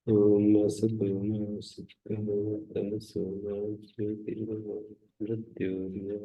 ओम असतोमा सत्कर्म तमसोमा ज्योतिर्गमय मृत्योर्मा।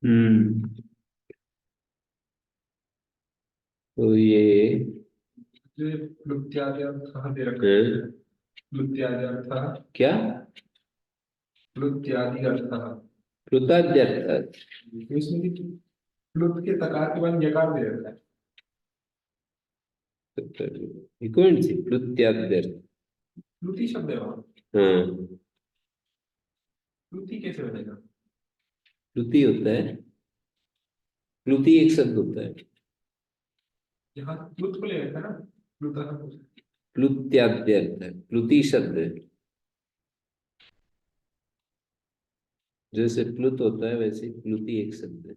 हम्म। तो ये प्लुत्याद्यर्थः दे रखा है। है, प्लुत्याद्यर्थः, क्या प्लुत्याद्यर्थः। कृतज्ञता। इसमें भी प्लुत के तकार के बाद यकार दे रखा है। ये कौन सी प्रत्याद्यर्थ? प्लुति शब्द है वहाँ। हाँ, प्लुति कैसे बनेगा? प्लुति होता है। प्लुति एक शब्द होता है। यहाँ प्लुत को ले रखा है ना, प्लुतः को। प्लुत्याद्यर्थ है, प्लुति शब्द है। जैसे प्लुत होता है वैसे प्लुति एक शब्द है।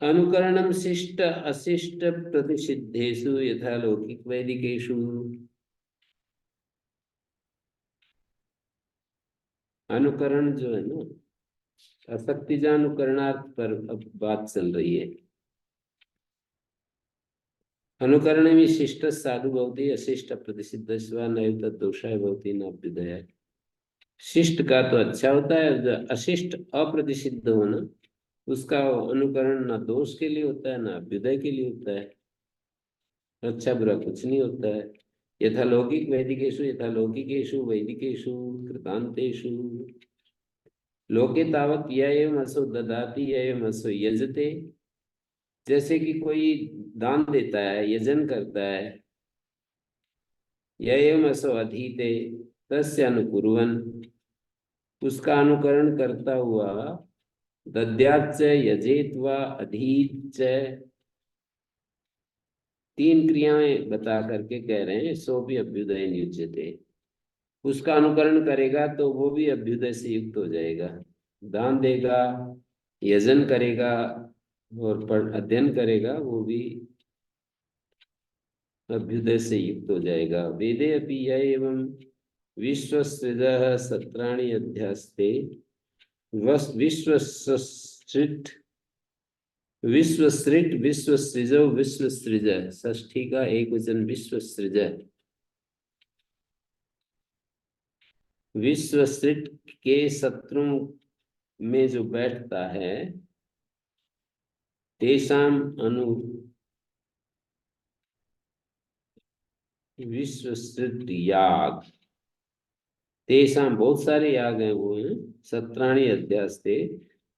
अनुकरणम शिष्ट अशिष्ट प्रतिषिद्धेषु यथा लौकिक वैदिकेषु। अनुकरण जो है ना, असक्तिजानुकरणार्थ पर अब बात चल रही है। अनुकरण में शिष्ट साधु भवति, अशिष्ट प्रतिषिद्ध स्व नैव तद्दोषाय भवति न अभ्युदय। शिष्ट का तो अच्छा होता है, जो अशिष्ट अप्रतिषिद्ध होना उसका अनुकरण ना दोष के लिए होता है ना अभ्युदय के लिए होता है। अच्छा बुरा कुछ नहीं होता है। यथा लौकिक वैदिकेषु यथा लौकिकेषु वैदिकेषु कृतान्तेषु। लोके तावत् य एवं असो ददाति य एवं असो यजते। जैसे कि कोई दान देता है, यजन करता है। य एवं असो अधीते तस्य अनुकुर्वन्, उसका अनुकरण करता हुआ। दद्याच्च यजेत व अधीत च, तीन क्रियाएं बता करके कह रहे हैं। सो भी अभ्युदय नियुज्यते, उसका अनुकरण करेगा तो वो भी अभ्युदय से युक्त हो जाएगा। दान देगा, यजन करेगा और पढ़ अध्ययन करेगा, वो भी अभ्युदय से युक्त हो जाएगा। वेदे अपि य एवं विश्वसृजः सत्राणि अध्यास्ते विश्वसृट विश्वसृट विश्वसृजो विश्वसृज, षष्ठी का एक वचन विश्वसृज। विश्वसृट के शत्रु में जो बैठता है, तेषाम अनु विश्वसृट याग, तेषाम बहुत सारे याग हैं वो हैं। सत्राणि अध्यास्ते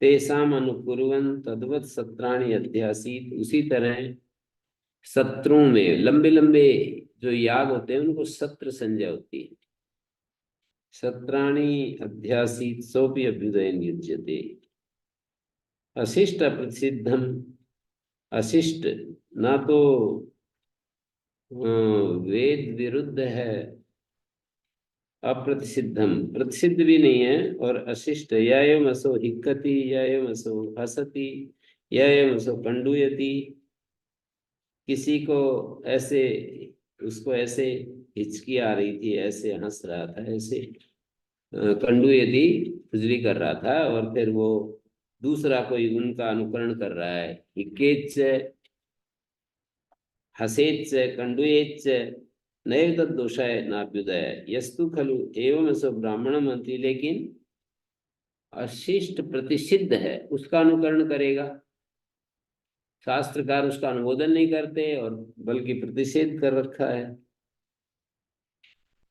तेषाम अनुकुर्वन् तद्वत् सत्राणि अध्यासीत, उसी तरह सत्रों में लंबे लंबे जो याग होते हैं उनको सत्र संज्ञा होती है। सत्राणि अध्यासीत सोपि अभ्युदय युज्यते। अशिष्ट प्रसिद्धम, अशिष्ट ना तो वेद विरुद्ध है, अप्रतिसिद्धम प्रतिसिद्ध भी नहीं है, और अशिष्ट या एवं असो हिक्कति या एवं असो हसति या एवं असो कंडूयति। किसी को ऐसे, उसको ऐसे हिचकी आ रही थी, ऐसे हंस रहा था, ऐसे कंडू यदि खुजली कर रहा था और फिर वो दूसरा कोई उनका अनुकरण कर रहा है कि केच हसेच कंडुएच नैव तद्दोषाय नाभ्युदय यस्तु खलु एवं सो ब्राह्मण मंत्री, लेकिन अशिष्ट प्रतिषिद्ध है उसका अनुकरण करेगा। शास्त्रकार उसका अनुमोदन नहीं करते और बल्कि प्रतिषेध कर रखा है।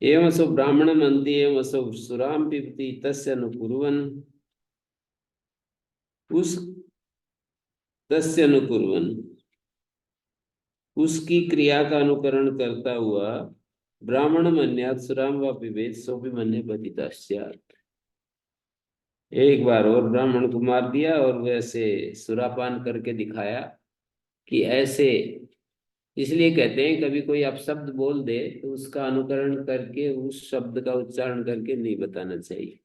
एवं सो ब्राह्मण मंत्री एवं सो सुराम पिबती तस्य अनुकुर्वन्, उस तस्य अनुकुर्वन् उसकी क्रिया का अनुकरण करता हुआ ब्राह्मण मन्यात सुराम व पिबेत सोपि मन्ये पतितस्यात्। एक बार और ब्राह्मण को मार दिया और वैसे सुरापान करके दिखाया कि ऐसे। इसलिए कहते हैं कभी कोई अपशब्द बोल दे तो उसका अनुकरण करके उस शब्द का उच्चारण करके नहीं बताना चाहिए।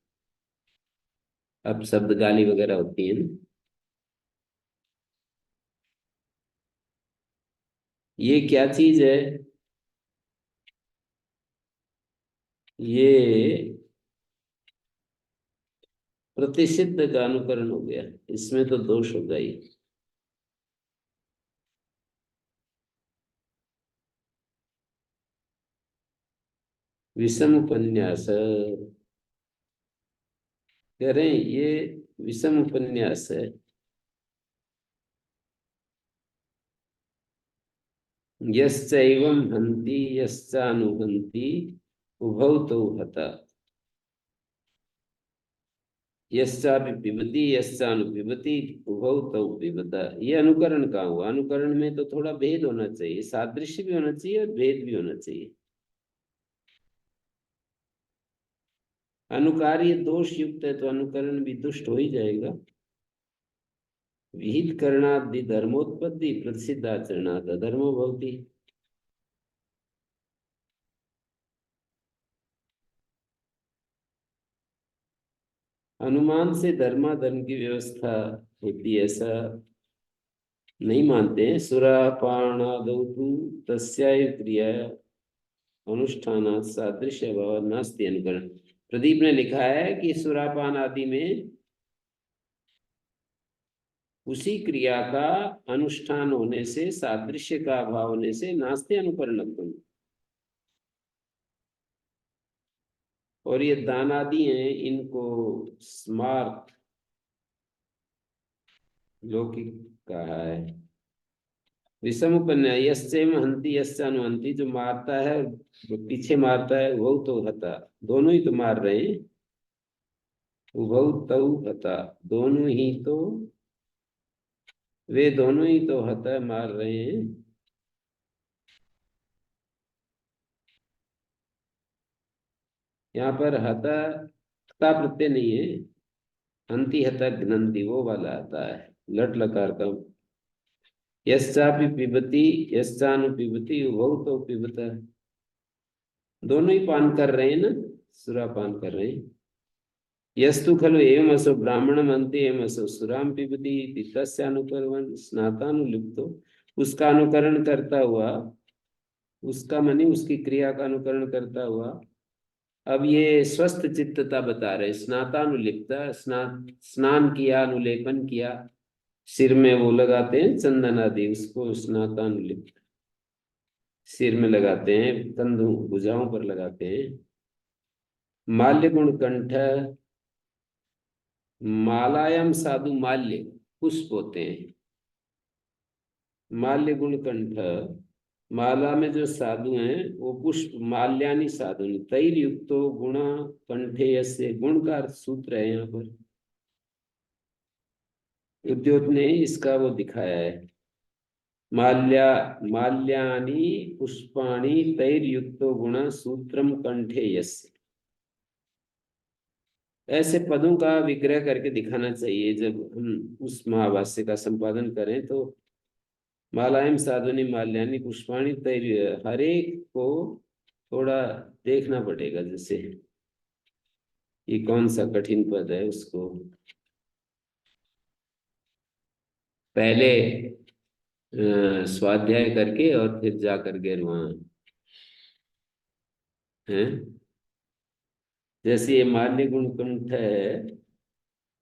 अपशब्द गाली वगैरह होती है ना। ये क्या चीज है? ये प्रतिषिद्ध का अनुकरण हो गया, इसमें तो दोष होगा ही। विषम उपन्यास कह रहे हैं, ये विषम उपन्यास है। यश्चैवं हन्ति यश्चानुहन्ति उभौ तौ हता, यश्चापि पिबति यश्चानुपिबति उभौ तौ पिबता। ये अनुकरण का हुआ। अनुकरण में तो थोड़ा भेद होना चाहिए, सादृश्य भी होना चाहिए और भेद भी होना चाहिए। अनुकार्य दोष युक्त है तो अनुकरण भी दुष्ट हो ही जाएगा। विहित करणादि धर्मोत्पत्ति प्रसिद्ध आचरणात् अधर्मो भवति। अनुमान से धर्माधर्म की व्यवस्था होती है ऐसा नहीं मानते हैं। सुरापानादौ तु तस्याय क्रिया अनुष्ठानात् सादृश्य भाव नास्ति अनुकरण। प्रदीप ने लिखा है कि सुरापान आदि में उसी क्रिया का अनुष्ठान होने से, सादृश्य का अभाव होने से नास्ति अनुकरणत्वम्। और ये दान आदि हैं, इनको स्मार्त लौकिक कहा है। विषम उपन्यास यश्चैव हन्ति यश्चानुहन्ति, जो मारता है और जो पीछे मारता है वो तो हता, दोनों ही तो मार रहे हैं। उभौ तौ हता, दोनों ही तो, वे दोनों ही तो हता मार रहे हैं। यहाँ पर हता हता प्रत्यय नहीं है, हन्ति हता घ्नन्ति वो वाला आता है लट लकार का। यश्चापि पिबति यश्चानु पिबति उभौ तौ पिबता, दोनों ही पान कर रहे हैं ना, सुरा पान कर रहे हैं। यस्तु खलु एवं असो ब्राह्मण मनते एवं असो सुराम पिबति तस्य अनुकरण स्नातानुलिप्तो, उसका अनुकरण करता हुआ, उसका मनी उसकी क्रिया का अनुकरण करता हुआ। अब ये स्वस्थ चित्तता बता रहे। स्नातानुलिप्ता, स्नान किया, अनुलेपन किया, सिर में वो लगाते हैं चंदन आदि, उसको स्नातानुलिप्त सिर में लगाते हैं, कंधों भुजाओं पर लगाते हैं। माल्य गुण कंठ, मालायाम साधु माल्य पुष्प होते हैं। माल्य गुण कंठ, माला में जो साधु हैं वो पुष्प। माल्यानि साधु तैर युक्तो गुण कंठे यस्य, गुण का अर्थ सूत्र है यहाँ पर। उद्योत ने इसका वो दिखाया है। माल्या माल्यानि पुष्पाणि तैर युक्तो गुण सूत्रम कंठे यस्य। ऐसे पदों का विग्रह करके दिखाना चाहिए जब हम उस महाभाष्य का संपादन करें। तो मालायम साधुनी माल्यानि पुष्पाणि तैर, हर एक को थोड़ा देखना पड़ेगा। जैसे ये कौन सा कठिन पद है, उसको पहले स्वाध्याय करके और फिर जा करके वहां है। जैसे ये माल्य गुण कंठ है,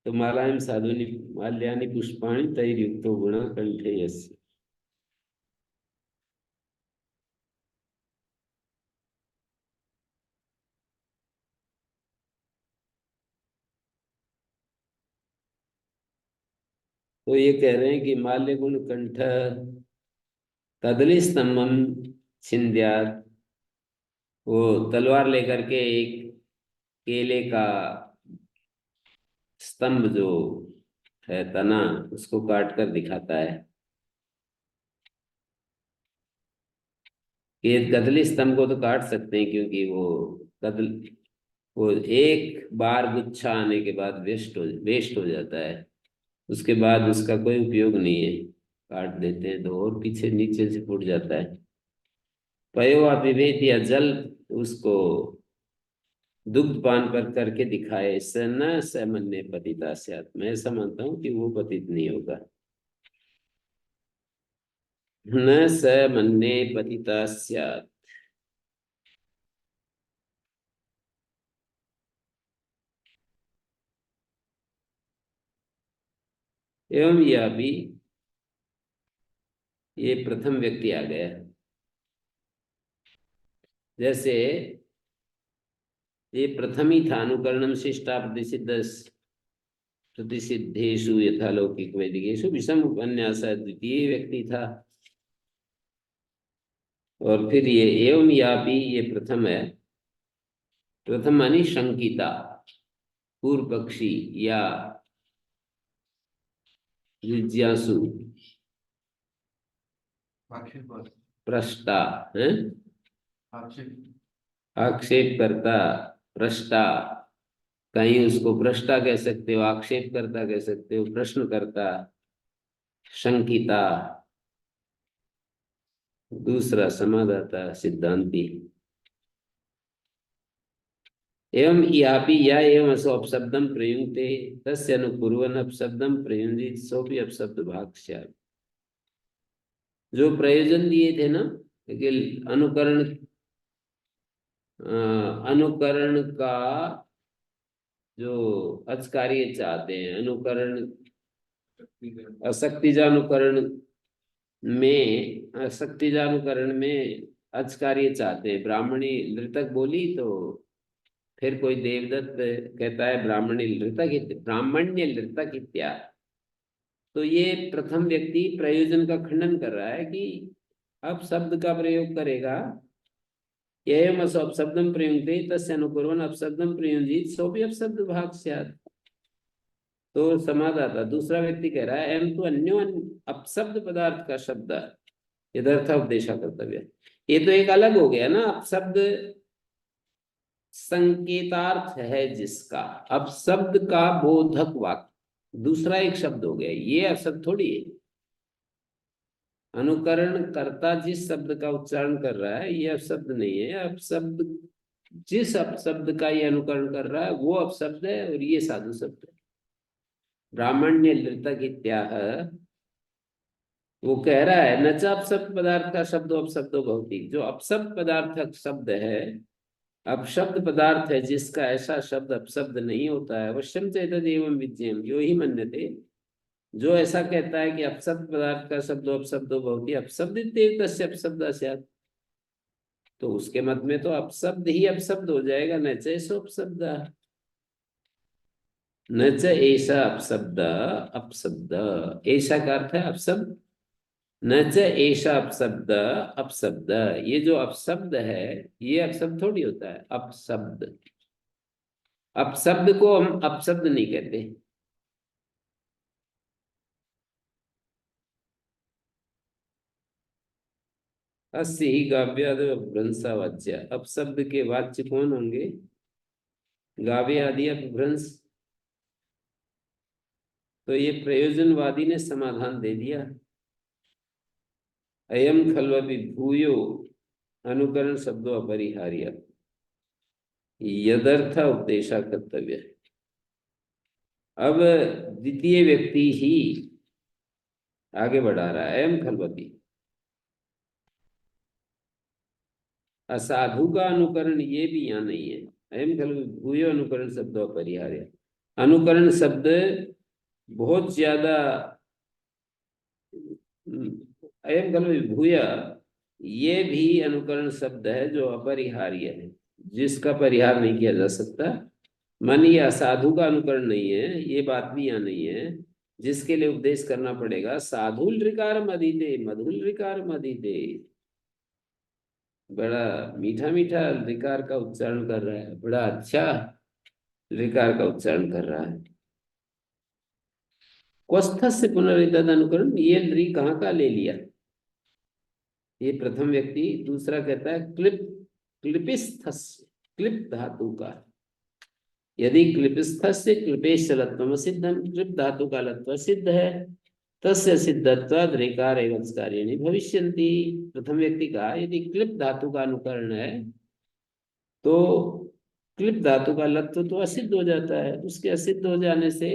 तो मालायम साधुनी माल्यानि पुष्पाणि तैर्युक्तो गुण कंठे यस्य। तो ये कह रहे हैं कि माल्य गुण कंठ कदली स्तंभम छिंद्यात्, वो तलवार लेकर के एक केले का स्तंभ जो है तना, उसको काट कर दिखाता है। ये कदली स्तंभ को तो काट सकते हैं, क्योंकि कदल वो एक बार गुच्छा आने के बाद वेस्ट हो जाता है, उसके बाद उसका कोई उपयोग नहीं है। काट देते हैं तो और पीछे नीचे से फूट जाता है। पयोवा विभेद या जल उसको दुग्ध पान पर करके दिखाए, स न समन्य पतिता स्यात्। मैं ऐसा मानता हूँ कि वो पतित नहीं होगा। न समन्ये पतिता स्यात्। एवं यह भी, ये प्रथम व्यक्ति आ गया। जैसे ये प्रथम ही था, अनुकरणम शिष्टा प्रतिसिद्धेषु यथा लौकिक वैदिकेषु विषम उपन्यास द्वितीय व्यक्ति था। और फिर ये एवं या भी, ये प्रथम है। प्रथम मानी शंकिता, पूर्व पक्षी या जिज्ञासु, आक्षेप प्रष्टा है, आक्षेप आक्षेप करता, प्रष्टा। कहीं उसको भ्रष्टा कह सकते हो, आक्षेप करता कह सकते हो, प्रश्न करता, शंकिता। दूसरा समादाता, सिद्धांती। एवं यापि या एवं असो अपशब्दम प्रयुंक्ते तस्य अनुपूर्वन अपशब्दम प्रयुंजित सोपि अपशब्द भाग स्यात्। जो प्रयोजन दिए थे ना कि अनुकरण, अनुकरण का जो अचकार्य चाहते हैं, अनुकरण असक्तिजानुकरण असक्तिजानुकरण में अचकार्य चाहते हैं। ब्राह्मणी नृतक बोली तो फिर कोई देवदत्त कहता है ब्राह्मणी नृतक, ब्राह्मण्य नृतक इत्यादि। तो ये प्रथम व्यक्ति प्रयोजन का खंडन कर रहा है कि अब शब्द का प्रयोग करेगा। एवं अपशब्दम प्रयुंक्ते तस्य अनुपूर्वन् अपशब्दम प्रयुंजीत सोपि अपशब्द भाग स्यात्। तो समादाता दूसरा व्यक्ति कह रहा है एवं तो अन्यो अपशब्द पदार्थ का शब्द यदर्थ उपदेशा कर्तव्य। ये तो एक अलग हो गया ना, अपशब्द संकेतार्थ है जिसका, अपशब्द का बोधक वाक्य दूसरा एक शब्द हो गया। ये अपशब्द थोड़ी है। अनुकरण करता जिस शब्द का उच्चारण कर रहा है, ये अपशब्द नहीं है। अपशब्द जिस अपशब्द का ये अनुकरण कर रहा है वो अपशब्द है, और ये साधु शब्द है। ब्राह्मण्य नृतक इत्याह, वो कह रहा है न च अपशब्द पदार्थ का शब्द अपशब्दो भवति। जो अपशब्द पदार्थक शब्द है, अपशब्द पदार्थ है जिसका ऐसा शब्द अपशब्द नहीं होता है। अवश्यम चेतद एवं विज्ञेयम यो ही मन्यते। जो ऐसा कहता है कि अपशब्द पदार्थ का शब्द अपशब्दो भवति अपशब्दित्येव तस्य अपशब्दः स्यात्, तो उसके मत में तो अपशब्द ही अपशब्द हो जाएगा। न च ऐसो अपशब्द, न च ऐसा अपशब्द, अपशब्द ऐसा का अर्थ है अपशब्द। न च ऐसा अपशब्द, अपशब्द। ये जो अपशब्द है, ये अपशब्द थोड़ी होता है। अपशब्द, अपशब्द को हम अपशब्द नहीं कहते। अस्य ही काव्याद भ्रंशावाच्य। अपशब्द के वाच्य कौन होंगे? गावे आदि अपभ्रंश। तो ये प्रयोजनवादी ने समाधान दे दिया। अयम खल्वपि भूयो अनुकरण शब्दों अपरिहार्य यदर्थ उपदेशा कर्तव्य। अब द्वितीय व्यक्ति ही आगे बढ़ा रहा है। अयम खल्वपि, असाधु का अनुकरण ये भी यहाँ नहीं है। अयम खलु भूयो अनुकरण शब्द अपरिहार्य। अनुकरण शब्द बहुत ज्यादा, अयम खलु भूय, ये भी अनुकरण शब्द है जो अपरिहार्य है, जिसका परिहार नहीं किया जा सकता। मन या साधु का अनुकरण नहीं है, ये बात भी यहाँ नहीं है, जिसके लिए उपदेश करना पड़ेगा। साधुल ऋकार मदीदे, मधुल ऋकार मदीदे, बड़ा मीठा मीठा ऋकार का उच्चारण कर रहा है, बड़ा अच्छा ऋकार का उच्चारण कर रहा है। क्वस्थ से पुनरितद अनुकरण, ये ऋ कहाँ का ले लिया, ये प्रथम व्यक्ति। दूसरा कहता है क्लिप, क्लिपिस्थस्य, क्लिप धातु का। यदि क्लिपिस्थस्य क्लिपेश लत्वम सिद्धम, क्लिप धातु का लत्व सिद्ध है, तस्य सिद्धत्वाद ऋकार एवं कार्याणि भविष्यन्ति। प्रथम व्यक्ति का यदि क्लिप धातु का अनुकरण है तो क्लिप धातु का लत्व तो असिद्ध हो जाता है, उसके असिद्ध हो जाने से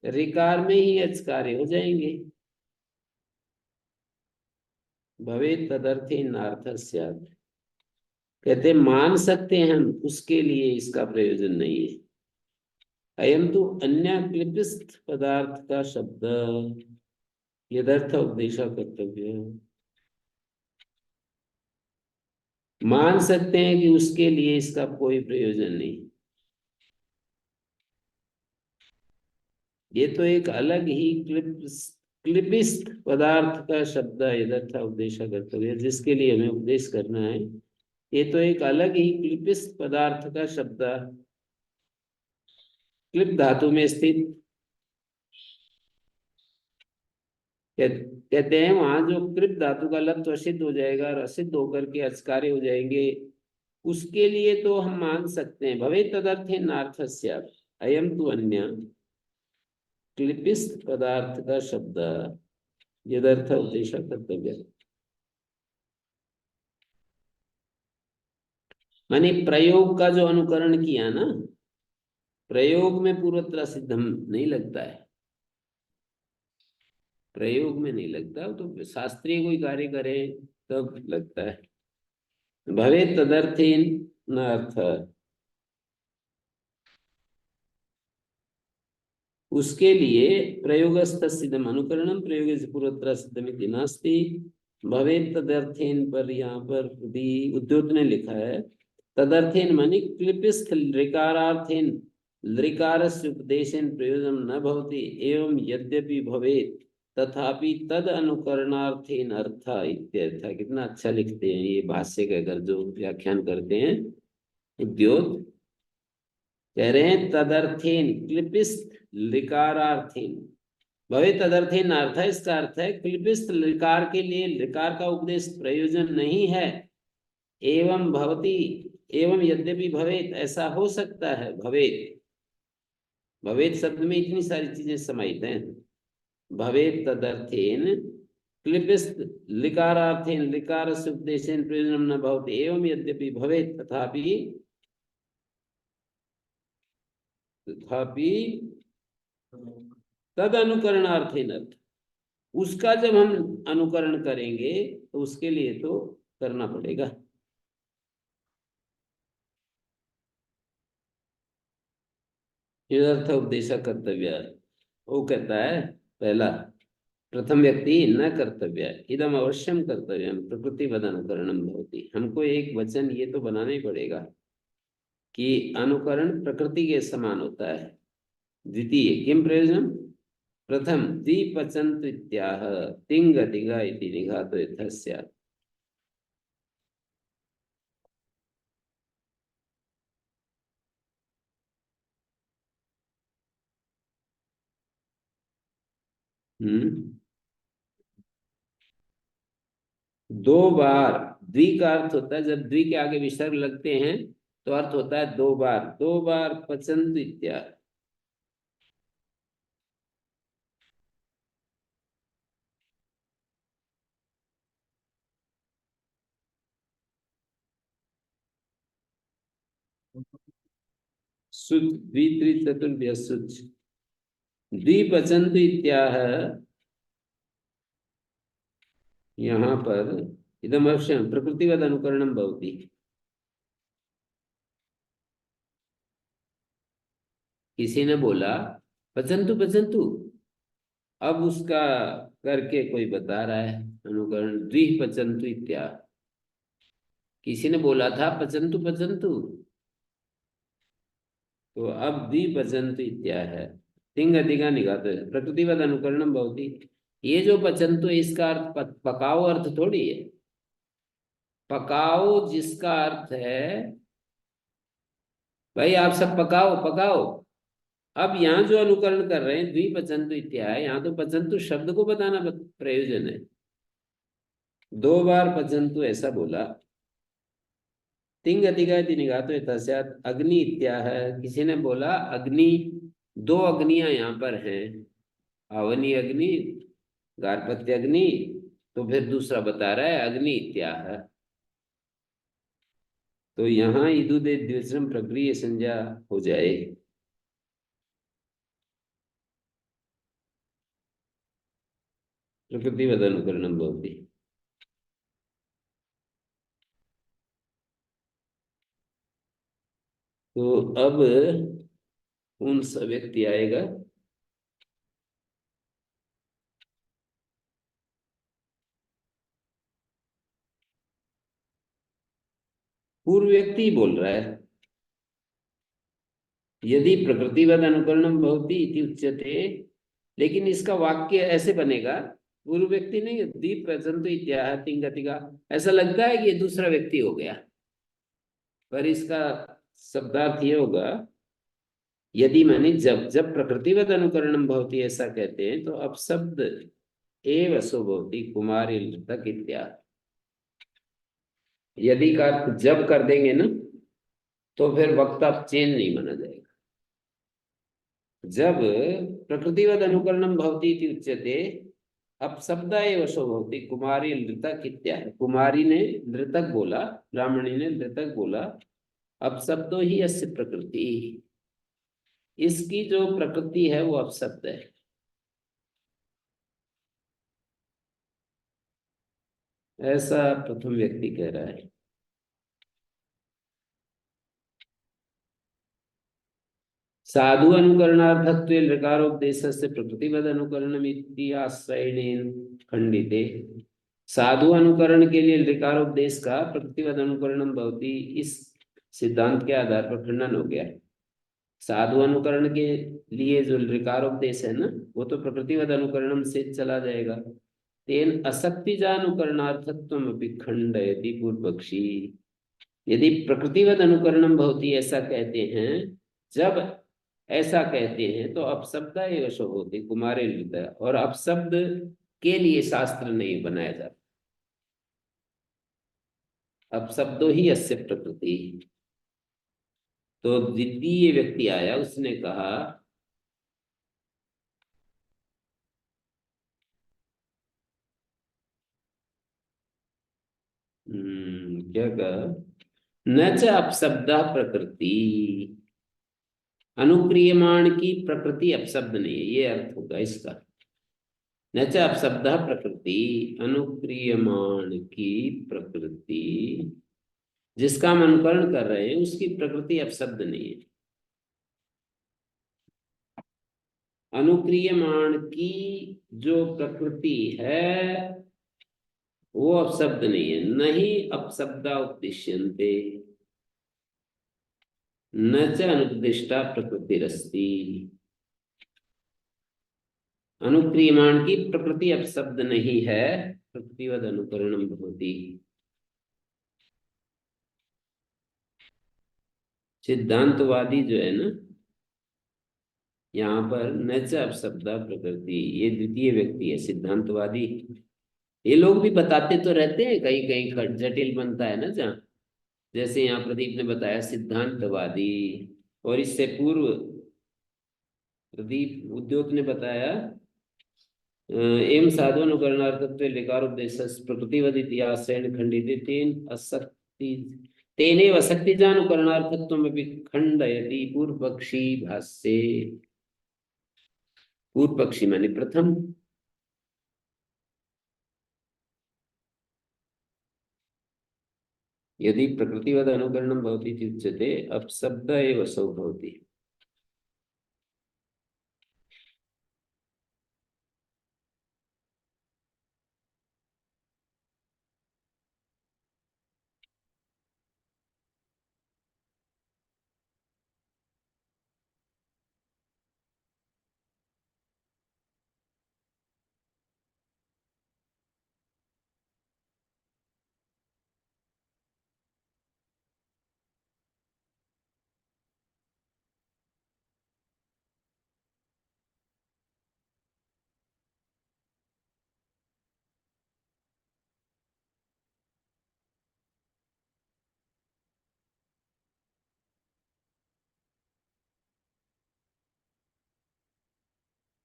ऋकार में ही एच कार्य हो जाएंगे। भवेत तदर्थे नार्थ स्यात्, कहते मान सकते हैं हम, उसके लिए इसका प्रयोजन नहीं है। अयम तो अन्य क्लिपिस्थ पदार्थ का शब्द यदर्थ उपदेश कर्तव्य, मान सकते हैं कि उसके लिए इसका कोई प्रयोजन नहीं। ये तो एक अलग ही क्लिपिस्थ पदार्थ का शब्द यदर्थ उपदेश कर्तव्य, जिसके लिए हमें उपदेश करना है, ये तो एक अलग ही क्लिपिस्थ पदार्थ का शब्द, क्लिप धातु में स्थित। कहते हैं वहां जो क्लिप धातु का लत्व असिद्ध हो जाएगा और असिद्ध होकर के अचकार्य हो जाएंगे, उसके लिए तो हम मान सकते हैं। भवे तदर्थे नार्थस्य, अयम तो अन्य क्लिपिस्थ पदार्थ का शब्द यदर्थ उपदेश कर्तव्य, माने प्रयोग का जो अनुकरण किया ना, प्रयोग में पूर्वत्र सिद्धम नहीं लगता है, प्रयोग में नहीं लगता, तो शास्त्रीय कोई कार्य करे तब लगता है। भवे तदर्थेन न अर्थ, उसके लिए प्रयोगस्थ सिद्धम अनुकरणम प्रयोग से पूर्वत्र सिद्धमिति नास्ति। भवे तदर्थेन पर यहाँ पर उद्योत ने लिखा है, तदर्थेन माने क्लिपिस्थ ऋकारार्थेन ऋकारस्य उपदेशेन प्रयोजन न भवति, एवं यद्यपि भवेत् तथापि तद अनुकरणार्थेन अर्थ इत्यर्थ। कितना अच्छा लिखते हैं ये भाष्य कहकर जो व्याख्यान करते हैं उद्योत, कह रहे हैं तदर्थेन क्लिपिस्थ लिकारार्थेन, भवे तदर्थेन अर्थ है, इसका अर्थ है क्लिपिस्थ लिकार के लिए लिकार का उपदेश प्रयोजन नहीं है। एवं भवती, एवं यद्यपि भवेत, ऐसा हो सकता है। भवेत, भवेत शब्द में इतनी सारी चीजें समाहित हैं। भवेत तदर्थेन क्लिपिस्थ लिकारार्थेन लिकार से उपदेशेन प्रयोजन न भवति, एवं यद्यपि भवेत तथापि, तथापि तद अनुकरणार्थेन अर्थ, उसका जब हम अनुकरण करेंगे तो उसके लिए तो करना पड़ेगा। यदर्थ उपदेश कर्तव्य, वो कहता है पहला प्रथम व्यक्ति न कर्तव्य, इदम अवश्यम कर्तव्य प्रकृति वद अनुकरणम भवति। हमको एक वचन ये तो बनाना ही पड़ेगा कि अनुकरण प्रकृति के समान होता है। द्वितीय किम प्रयोजन, प्रथम द्विपचंत इत्याह तिंग दिगा इति निघातो यथस्य, दो बार। द्वि का अर्थ होता है जब द्वि के आगे विसर्ग लगते हैं तो अर्थ होता है दो बार, दो बार पचंत इत्यादि। सुच द्वित्रि चतुर्भ्य सुच, द्विपचंत इत्याह, यहाँ पर इदम अवश्यम प्रकृतिवद अनुकरणम भवति। किसी ने बोला पचंतु पचंतु, अब उसका करके कोई बता रहा है अनुकरण, द्वि पचंतु इत्या। किसी ने बोला था पचंतु पचंतु, तो अब द्वि पचंतु इत्या है। तिंग अधिका निघात प्रकृतिवद अनुकरणम भवति। ये जो पचंतु है, इसका अर्थ पकाओ अर्थ थोड़ी है। पकाओ जिसका अर्थ है भाई आप सब पकाओ पकाओ। अब यहाँ जो अनुकरण कर रहे हैं द्विपचंतु इत्या है, यहाँ तो पचंतु शब्द को बताना प्रयोजन है। दो बार पचंतु ऐसा बोला। तिंग अधिका निघातो तस्यात् अग्नि इत्या है। किसी ने बोला अग्नि, दो अग्नियां यहाँ पर हैं, आवनी अग्नि, गार्हपत्य अग्नि, तो फिर दूसरा बता रहा है अग्नि इत्या है। तो यहाँ इदुदे द्विवचनम प्रक्रिय संज्ञा हो जाए। प्रकृतिवद अनुकरणम भवति। तो अब कौन सा व्यक्ति आएगा? पूर्व व्यक्ति बोल रहा है। यदि प्रकृतिवद अनुकरणम भवति इति उच्यते, लेकिन इसका वाक्य ऐसे बनेगा, पूर्व व्यक्ति नहीं, दीप प्रजंतु इत्याह तिंगतिका। ऐसा लगता है कि ये दूसरा व्यक्ति हो गया, पर इसका शब्दार्थ ये होगा, यदि माने जब जब प्रकृतिवद अनुकरणम भवति ऐसा कहते हैं, तो अब शब्द एव सो भवति कुमारी तक इत्याह। यदि का जब कर देंगे ना, तो फिर वक्ता चेंज नहीं माना जाएगा। जब प्रकृतिवद अनुकरणम भवति इति उच्यते, अब शब्द एव सो भवति कुमारी नृतक इत्यादि। कुमारी ने नृतक बोला, ब्राह्मणी ने नृतक बोला, अब शब्दों ही अस्य प्रकृति। इसकी जो प्रकृति है वो अब शब्द है। ऐसा प्रथम व्यक्ति कह रहा है। साधु अनुकरणार्थत्व ऋकारोपदेशस्य प्रकृतिवद अनुकरणमिति आश्रयणेन खंडिते। साधु अनुकरण के लिए ऋकारोपदेश का प्रकृतिवद अनुकरणम भवति, इस सिद्धांत के आधार पर खंडन हो गया। साधु अनुकरण के लिए जो ऋकारोपदेश है ना, वो तो प्रकृतिवद अनुकरणम से चला जाएगा। तेन असक्तिजानुकरणार्थत्वम अपि खंडयति पूर्व पक्षी। यदि प्रकृतिवद अनुकरणम भवति ऐसा कहते हैं, जब ऐसा कहते हैं तो अपशब्द एव सो होती कुमारे नृत्य, और अपशब्द के लिए शास्त्र नहीं बनाया जाता। अपशब्दों ही अस्य प्रकृति। तो द्वितीय व्यक्ति आया, उसने कहा क्या कहा, न च अपशब्द प्रकृति। अनुक्रियमाण की प्रकृति अपशब्द नहीं है, ये अर्थ होगा इसका। न च अपशब्द प्रकृति, अनुक्रियमाण की प्रकृति, जिसका हम अनुकरण कर रहे हैं उसकी प्रकृति अपशब्द नहीं है। अनुक्रियमाण की जो प्रकृति है वो अपशब्द नहीं है। नहीं अपशब्दा उपदिश्यन्ते, न च अनुपदिष्टा प्रकृतिरस्ति। अनुक्रियमाण की प्रकृति अपशब्द नहीं है, प्रकृतिवद अनुकरणम भवति। सिद्धांतवादी जो है ना, यहाँ पर न च अपशब्दा प्रकृति, ये द्वितीय व्यक्ति है सिद्धांतवादी। ये लोग भी बताते तो रहते हैं, कहीं कहीं जटिल बनता है ना, जहाँ जैसे यहाँ प्रदीप ने बताया सिद्धांतवादी, और इससे पूर्व प्रदीप उद्योग ने बताया एवं साधु अनुकरणार्थत्व लिकारोपदेश प्रकृतिवद इतिहासेन खंडिते तेन असक्ति तेनेव असक्तिजानुकरणार्थत्वमपि खंडयति पूर्व पक्षी भाष्ये। पूर्व पक्षी माने प्रथम। यदि प्रकृतिवद अनुकरणम भवति इति उच्यते, अपशब्द एव सौ भवति।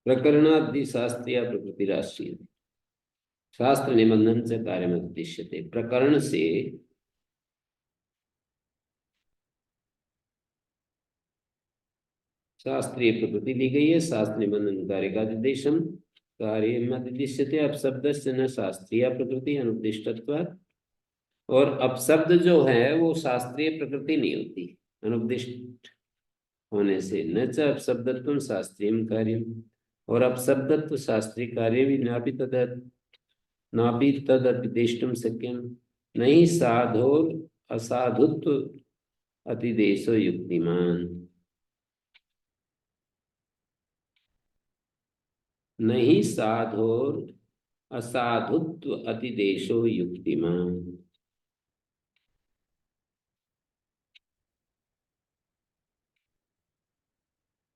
प्रकरणादि शास्त्रीय प्रकृति राष्ट्रीय शास्त्र निबंधन से कार्यमुद्दिश्यते। प्रकरण से शास्त्रीय प्रकृति ली गई है, शास्त्र निबंधन कार्य का निर्देशम कार्य निर्दिश्यते। अपशब्द से न शास्त्रीय प्रकृति अनुपदिष्टत्वात्। और अपशब्द जो है वो शास्त्रीय प्रकृति नहीं होती अनुपदिष्ट होने से। न च अपशब्दत्वं शास्त्रीय कार्य। और अपशब्दत्व शास्त्रीय कार्य भी नापि तदपिदेष्टुम शक्यम। नहीं साधोर असाधुत्व अतिदेशो युक्तिमान। नहीं साधोर असाधुत्व अतिदेशो युक्तिमान।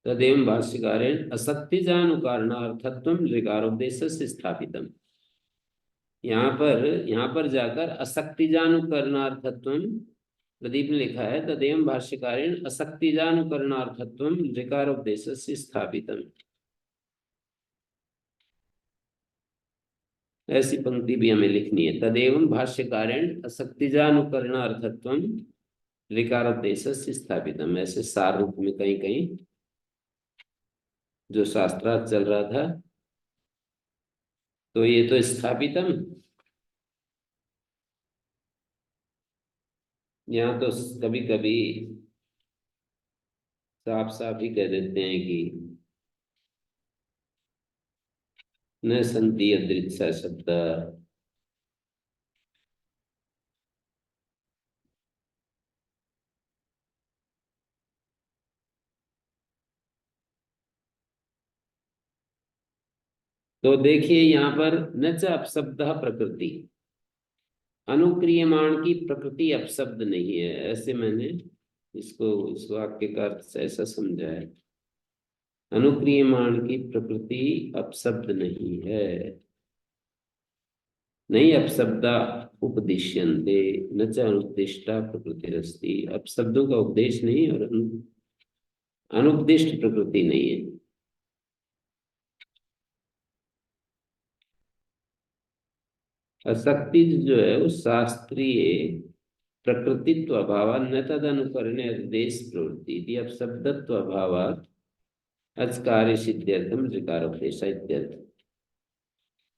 तदेव भाष्यकारेण असक्तिजानुकारणार्थत्वं ऋकारोपदेशस्य स्थापितम्। यहाँ पर जाकर असक्तिजानुकरणार्थत्वं प्रदीप ने लिखा है। तदेव भाष्यकारेण असक्तिजानुकरणार्थत्वं ऋकारोपदेशस्य स्थापितम्। ऐसी पंक्ति भी हमें लिखनी है। तदेव भाष्यकारेण असक्तिजानुकरणार्थत्वं ऋकारोपदेशस्य स्थापितम्। ऐसे सार रूप में कहीं कहीं जो शास्त्रार्थ चल रहा था, तो ये तो स्थापितम, यहाँ तो कभी कभी साफ साफ ही कह देते हैं कि न संति अदृक्षा शब्द। तो देखिए यहाँ पर न च अपशब्द प्रकृति, अनुक्रियमाण की प्रकृति अपशब्द नहीं है। ऐसे मैंने इसको इस वाक्य का अर्थ ऐसा समझा है। अनुक्रियमाण की प्रकृति अपशब्द नहीं है। नहीं अपशब्दा उपदिश्यन्ते न च अनुद्दिष्टा प्रकृतिरस्ति। अपशब्दों का उपदेश नहीं और अनुपदिष्ट प्रकृति नहीं है। असक्ति जो है वो शास्त्रीय प्रकृतित्व अभाव न तद अनुकरणे देश प्रवृत्ति थी। अपशब्दत्व अभाव अचकार्य सिद्ध्यर्थम ऋकारोपदेश इत्यर्थ।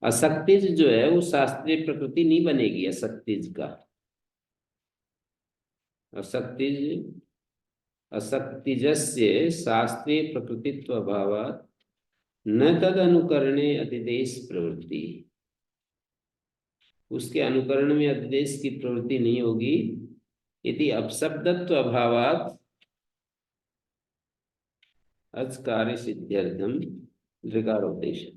असक्तिज जो है वो शास्त्रीय प्रकृति नहीं बनेगी। असक्तिज का असक्तिज असक्तिजस्य शास्त्रीय प्रकृतित्व अभाव न तद अनुकरणे अधिदेश प्रवृत्ति। उसके अनुकरण में अधिदेश की प्रवृत्ति नहीं होगी। यदि अपशब्दत्व अभावात अचकार्य सिद्ध्यर्थम ऋकारोपदेश।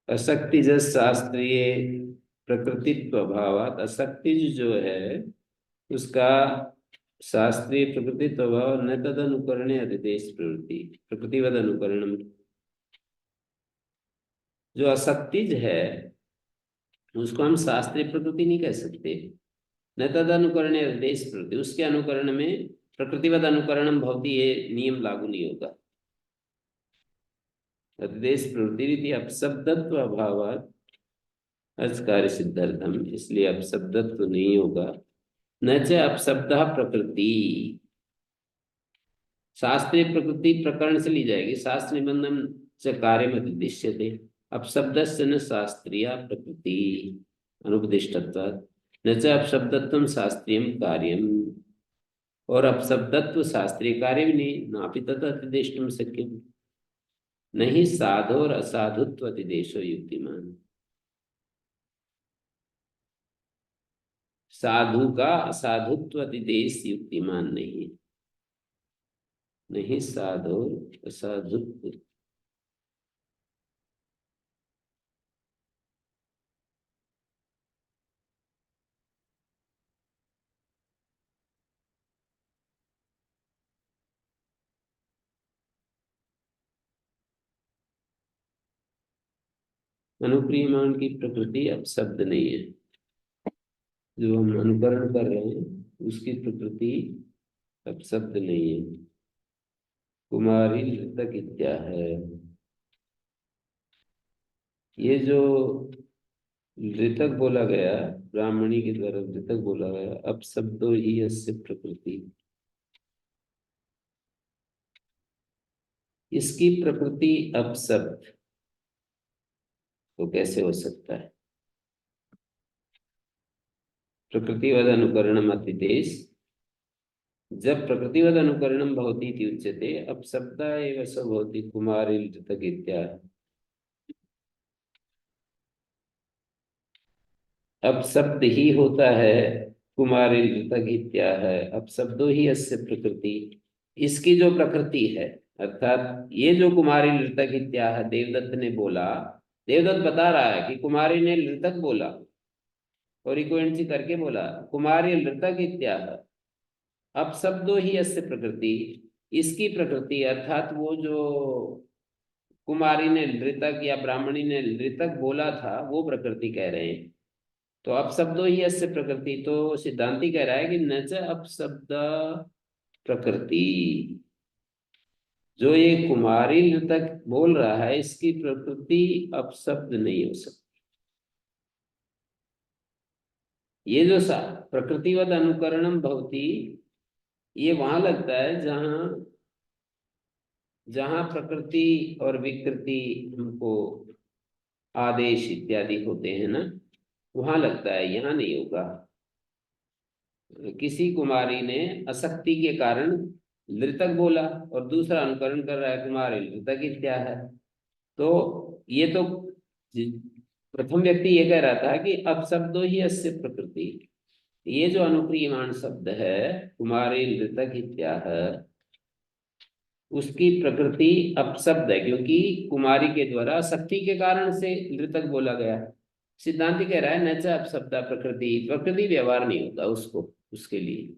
असक्तिज शास्त्रीय प्रकृतित्व अभावात। असक्तिज जो है उसका शास्त्रीय प्रकृतित्व अभाव न तद अनुकरणे अधिदेश प्रवृत्ति प्रकृतिवद अनुकरणम। जो असक्तिज है उसको हम शास्त्रीय प्रकृति नहीं कह सकते। न तद अनुकरणे अधिदेश प्रवृत्ति, उसके अनुकरण में प्रकृतिवद अनुकरणम भवति, ये नियम लागू नहीं होगा। अधिदेश प्रवृत्ति अपशब्दत्व अभावात अचकार्य सिद्धार्थम, इसलिए अपशब्दत्व नहीं होगा। न च अपशब्द प्रकृति, शास्त्रीय प्रकृति प्रकरण से ली जाएगी। शास्त्र निबंधन च कार्य में उद्देश्यते। अपशब्द से न शास्त्रीय प्रकृति अनुपदिष्टत्वात् न च अपशब्दत्वं शास्त्रीय कार्यम। और अपशब्दत्व शास्त्रीय कार्य भी नहीं, नापि तत् अतिदेष्टुम शक्यम। नहीं साधो और असाधुत्व अतिदेशो युक्तिमान। साधु का असाधुत्व अतिदेश युक्तिमान नहीं। नहीं साधो असाधुत्व। अनुक्रियमाण की प्रकृति अब शब्द नहीं है, जो हम अनुकरण कर रहे हैं उसकी प्रकृति अब शब्द नहीं है। कुमारी नृतक क्या है, ये जो नृतक बोला गया, ब्राह्मणी के द्वारा नृतक बोला गया, अब शब्दों ही यस्य प्रकृति, इसकी प्रकृति अब शब्द तो कैसे हो सकता है। प्रकृतिवद अनुकरणम अतिदेश, जब प्रकृतिवद अनुकरणम भवति इति उच्यते, अब शब्द एव स भवति कुमारी नृतक इत्यादि। अब शब्द ही होता है कुमारी नृतक इत्या है, अब शब्दों ही अस्य प्रकृति, इसकी जो प्रकृति है, अर्थात ये जो कुमारी नृतक इत्या है देवदत्त ने बोला, देवदत्त बता रहा है कि कुमारी ने नृतक बोला और इक्वेंसी करके बोला कुमारी नृतक इत्या है। अब शब्दों ही अस्य प्रकृति, इसकी प्रकृति अर्थात वो जो कुमारी ने नृतक या ब्राह्मणी ने नृतक बोला था वो प्रकृति कह रहे हैं। तो अब शब्दों ही अस्य प्रकृति, तो सिद्धांति कह रहा है कि न च अब शब्द प्रकृति, जो ये कुमारी नृतक बोल रहा है इसकी प्रकृति अब शब्द नहीं हो सकती। ये जो प्रकृतिवद अनुकरणम भवति, ये वहां लगता है जहां जहां प्रकृति और विकृति हमको आदेश इत्यादि होते हैं ना, वहां लगता है, यहाँ नहीं होगा। किसी कुमारी ने असक्ति के कारण नृतक बोला और दूसरा अनुकरण कर रहा है कुमारी नृतक क्या है, तो ये तो प्रथम व्यक्ति ये कह रहा था कि अब शब्दों ही अस्य प्रकृति, ये जो अनुक्रियमाण शब्द है कुमारी नृतक क्या है, उसकी प्रकृति अपशब्द है, क्योंकि कुमारी के द्वारा शक्ति के कारण से नृतक बोला गया। सिद्धांत कह रहा है न च अपशब्द प्रकृति, प्रकृति व्यवहार नहीं होता उसको, उसके लिए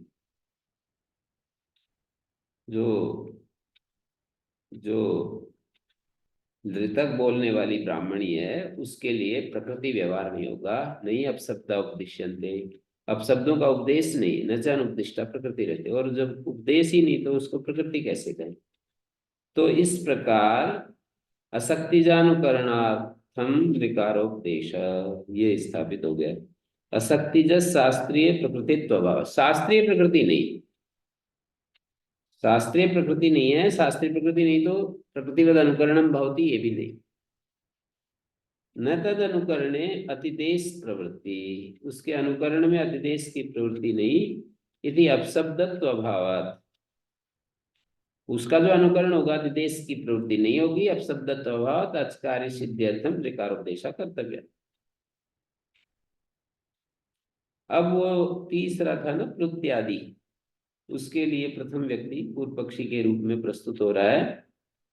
जो जो नृतक बोलने वाली ब्राह्मणी है उसके लिए प्रकृति व्यवहार नहीं होगा। नहीं अपशब्द उपदिश्यन्ते, अपशब्दों का उपदेश नहीं, न च अनुपदिष्टा प्रकृति रहते, और जब उपदेश ही नहीं तो उसको प्रकृति कैसे कहें। तो इस प्रकार असक्तिजानुकरणार्थम विकारोपदेश ये स्थापित हो गया। असक्तिज शास्त्रीय प्रकृतित्व भाव, शास्त्रीय प्रकृति नहीं, शास्त्रीय प्रकृति नहीं है, शास्त्रीय प्रकृति नहीं तो प्रकृतिवद अनुकरणम भवति ये भी नहीं। न तद अनुकरणे अतिदेश प्रवृत्ति, उसके अनुकरण में अतिदेश की प्रवृत्ति नहीं, यदि अपशब्दत्व अभावात्, उसका जो अनुकरण होगा अतिदेश की प्रवृत्ति नहीं होगी, अपशब्दत्व अभावात् अचकार्य सिद्ध्यर्थम ऋकारोपदेशा कर्तव्य। अब वो तीसरा था ना प्रत्यादि, उसके लिए प्रथम व्यक्ति पूर्व पक्षी के रूप में प्रस्तुत हो रहा है।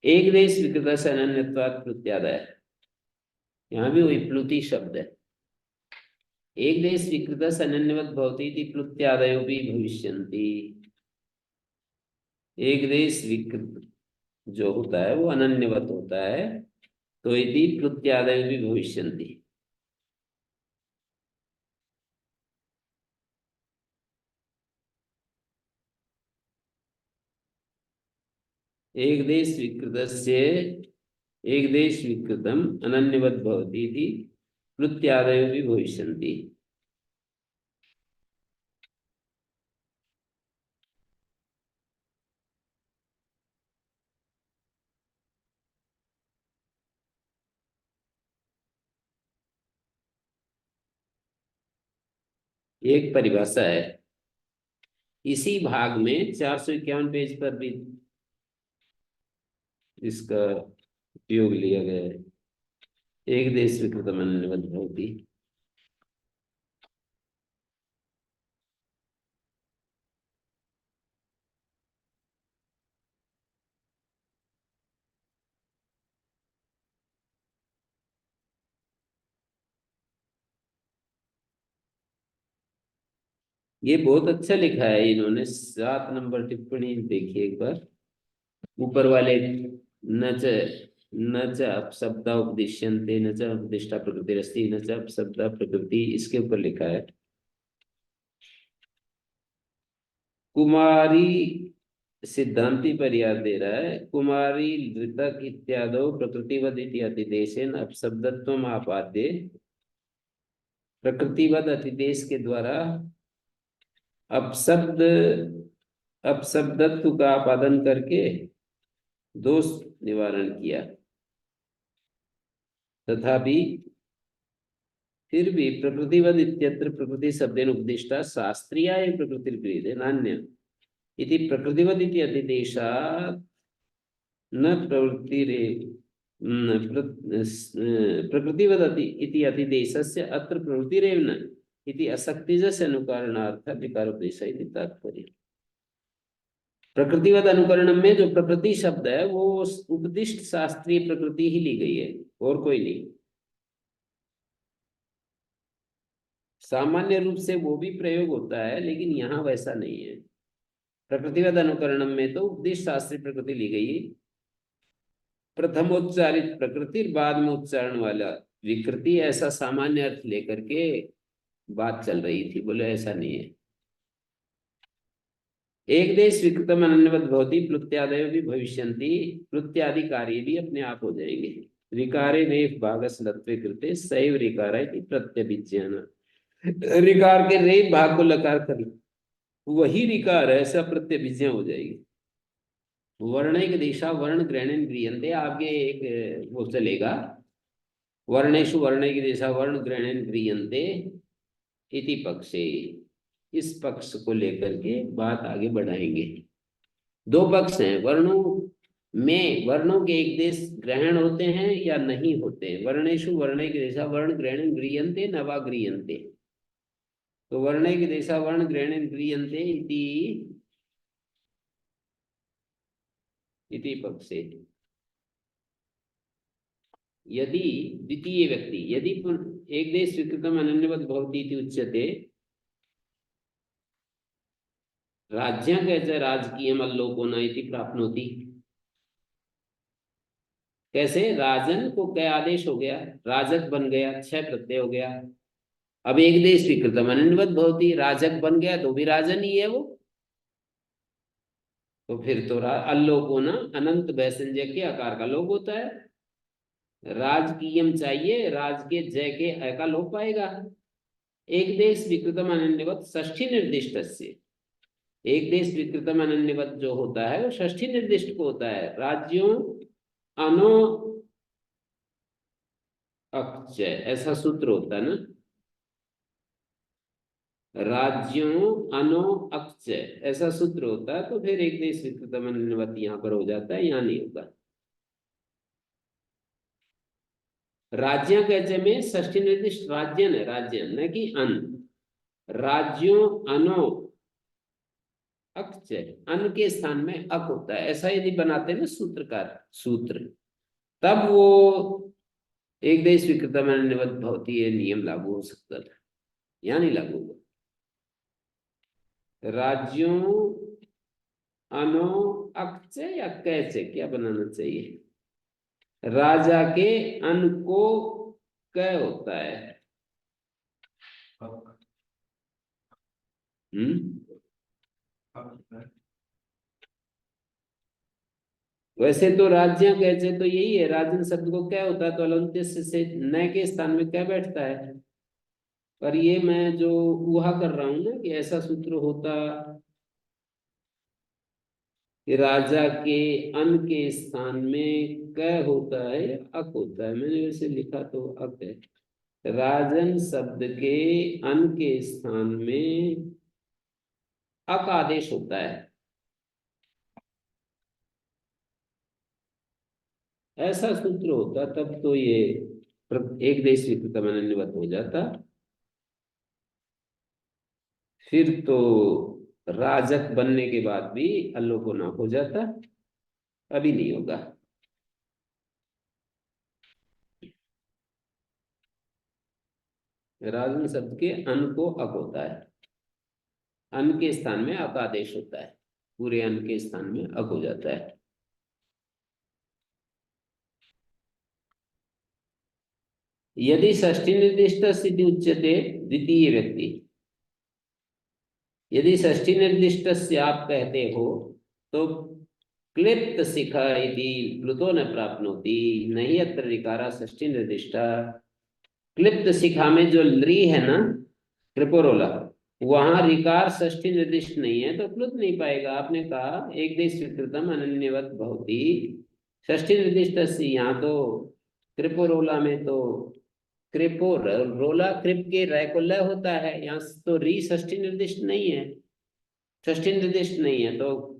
एक देश विकृत से अनन्यत्वात् प्रत्यादय, यहाँ भी वही प्लुति शब्द है। एक देश विकृत से अनन्यवत् भवति इति प्रत्यादयो भी भविष्यन्ति। एक देश विकृत जो होता है वो अनन्यवत होता है, तो यदि प्रत्यादय भी भविष्यन्ति। एक देश विकृत से एक देश विकृतम अनन्यवत भवति इति प्रत्यादय भी भविष्यन्ति। एक परिभाषा है, इसी भाग में 451 पेज पर भी इसका उपयोग लिया गया है। एक देश विकृतम अनन्यवत भवति, ये बहुत अच्छा लिखा है इन्होंने। 7 नंबर टिप्पणी देखिए एक बार, ऊपर वाले न च न च अपशब्दा उपदिश्यन्ते न च उपदिष्टा प्रकृतिरस्ति न च अपशब्दा प्रकृति, इसके ऊपर लिखा है कुमारी सिद्धांति पर याद दे रहा है, कुमारी ऋतक इत्यादो प्रकृतिवद इति अतिदेशेन अपशब्दत्वम आपाद्य, प्रकृतिवद अतिदेश के द्वारा अपशब्द अपशब्दत्व का आपादन करके दोष निवारण किया। तथापि फिर भी प्रकृतिवद इत्यत्र प्रकृति शब्देन उपदिष्टा शास्त्रीयाय प्रकृतिर्क्रियते नान्य इति प्रकृतिवद इति अतिदेशात् न प्रवृत्तिरे प्रकृतिवद इति अतिदेशस्य अत्र प्रवृत्तिरेव न इति असक्तिजस्य अनुकरणार्थ विकारोपदेश इति तात्पर्य। प्रकृतिवद अनुकरण में जो प्रकृति शब्द है वो उपदिष्ट शास्त्रीय प्रकृति ही ली गई है और कोई नहीं। सामान्य रूप से वो भी प्रयोग होता है लेकिन यहाँ वैसा नहीं है। प्रकृतिवद अनुकरण में तो उपदिष्ट शास्त्रीय प्रकृति ली गई, प्रथमोच्चारित प्रकृति बाद में उच्चारण वाला विकृति, ऐसा सामान्य अर्थ लेकर के बात चल रही थी। बोले ऐसा नहीं है। एक देश विकृतम अनन्यवत भवति प्लुत्यादय भी भविष्यन्ति, प्लुत्यादि कार्य भी अपने आप हो जाएंगे। रिकारे रेफ भागस लत्वे कृते सैव रिकारा प्रत्यभिज्ञान, रिकार के रेफ भाग को लकार कर वही रिकार है, ऐसा प्रत्यभिज्ञा हो जाएगी। वर्णिक दिशा वर्ण ग्रहण गृहन्ते, आगे एक वो चलेगा वर्णेशु वर्णिक दिशा वर्ण ग्रहण गृहन्ते इति पक्षे, इस पक्ष को लेकर के बात आगे बढ़ाएंगे। दो पक्ष हैं वर्णों में, वर्णों के एक देश ग्रहण होते हैं या नहीं होते हैं। वर्णेशु वर्णिक दिशा वर्ण ग्रहण गृहन्ते न वा गृहन्ते, तो वर्णिक दिशा वर्ण ग्रहण गृहन्ते इति पक्षे। यदि द्वितीय व्यक्ति यदि एक देश स्वीकृतम अनन्यवत भवति इति उच्यते, राज्यं कैसे राजकीयम अल्लोकोन इति प्राप्नोति, कैसे राजन को क्या आदेश हो गया, राजक बन गया, छह प्रत्यय हो गया। अब एक देश स्वीकृतम अनन्यवत भवति, राजक बन गया तो भी राजन ही है वो, तो फिर तो अल्लोकोन अनंत भैसंजय के आकार का लोप होता है। राजकीयम चाहिए, राज के जय के अ का लोप आएगा। एक देश विकृतम अनन्यवत षष्ठी निर्दिष्ट से, एक देश विकृतम अनन्यवत जो होता है वो षष्ठी निर्दिष्ट को होता है। राज्यों अनो अक्षय ऐसा सूत्र होता है ना, राज्यों अनो अक्षय ऐसा सूत्र होता है, तो फिर एक देश विकृतम अनन्यवत यहाँ पर हो जाता है, यहाँ नहीं होगा। राज्य कहते में षष्ठी निर्दिष्ट राज्यन है, राज्यन न कि अन। राज्यों अनो अक्ष, अन के स्थान में अक होता है, ऐसा यदि बनाते हैं ना सूत्रकार सूत्र, तब वो एक देश विकृतम अनन्यवत भवति ये नियम लागू हो सकता था, यहाँ नहीं लागू होगा। राज्यों अनो अक्ष या कैसे क्या बनाना चाहिए, राजा के अन को क होता है। वैसे तो राज्य कैसे तो यही है, राजन शब्द को क्या होता है तो अलंत्य से न के स्थान में क्या बैठता है, पर ये मैं जो ऊहा कर रहा हूं ना कि ऐसा सूत्र होता कि राजा के अन के स्थान में क होता है या अक होता है, मैंने वैसे लिखा तो अक है। राजन शब्द के अन के स्थान में अक आदेश होता है, ऐसा सूत्र होता तब तो ये एक देश विकृतम अनन्यवत हो जाता, फिर तो राजक बनने के बाद भी अल्लोकोना हो जाता, अभी नहीं होगा। राजन शब्द के अन को अक होता है, अन के स्थान में अक आदेश होता है, पूरे अन के स्थान में अक हो जाता है। यदि षष्ठी निर्दिष्ट स्थिति उच्यते द्वितीय व्यक्ति, यदि षष्ठी निर्दिष्ट से आप कहते हो तो क्लिप्त शिखा इति प्लुतो न प्राप्नोति नहीं अत्र ऋकारा षष्ठी निर्दिष्टा। क्लिप्त शिखा में जो लृ है ना, त्रिपुरोला, वहां ऋकार षष्ठी निर्दिष्ट नहीं है तो प्लुत नहीं पाएगा। आपने कहा एक देश स्वीकृतम अनन्यवत भवति, षष्ठी निर्दिष्ट से, यहाँ तो त्रिपुरोला में तो कृपो रोला कृप के रैकुल्य होता है, यहाँ तो री षष्ठी निर्दिष्ट नहीं है, षष्ठी निर्दिष्ट नहीं है, तो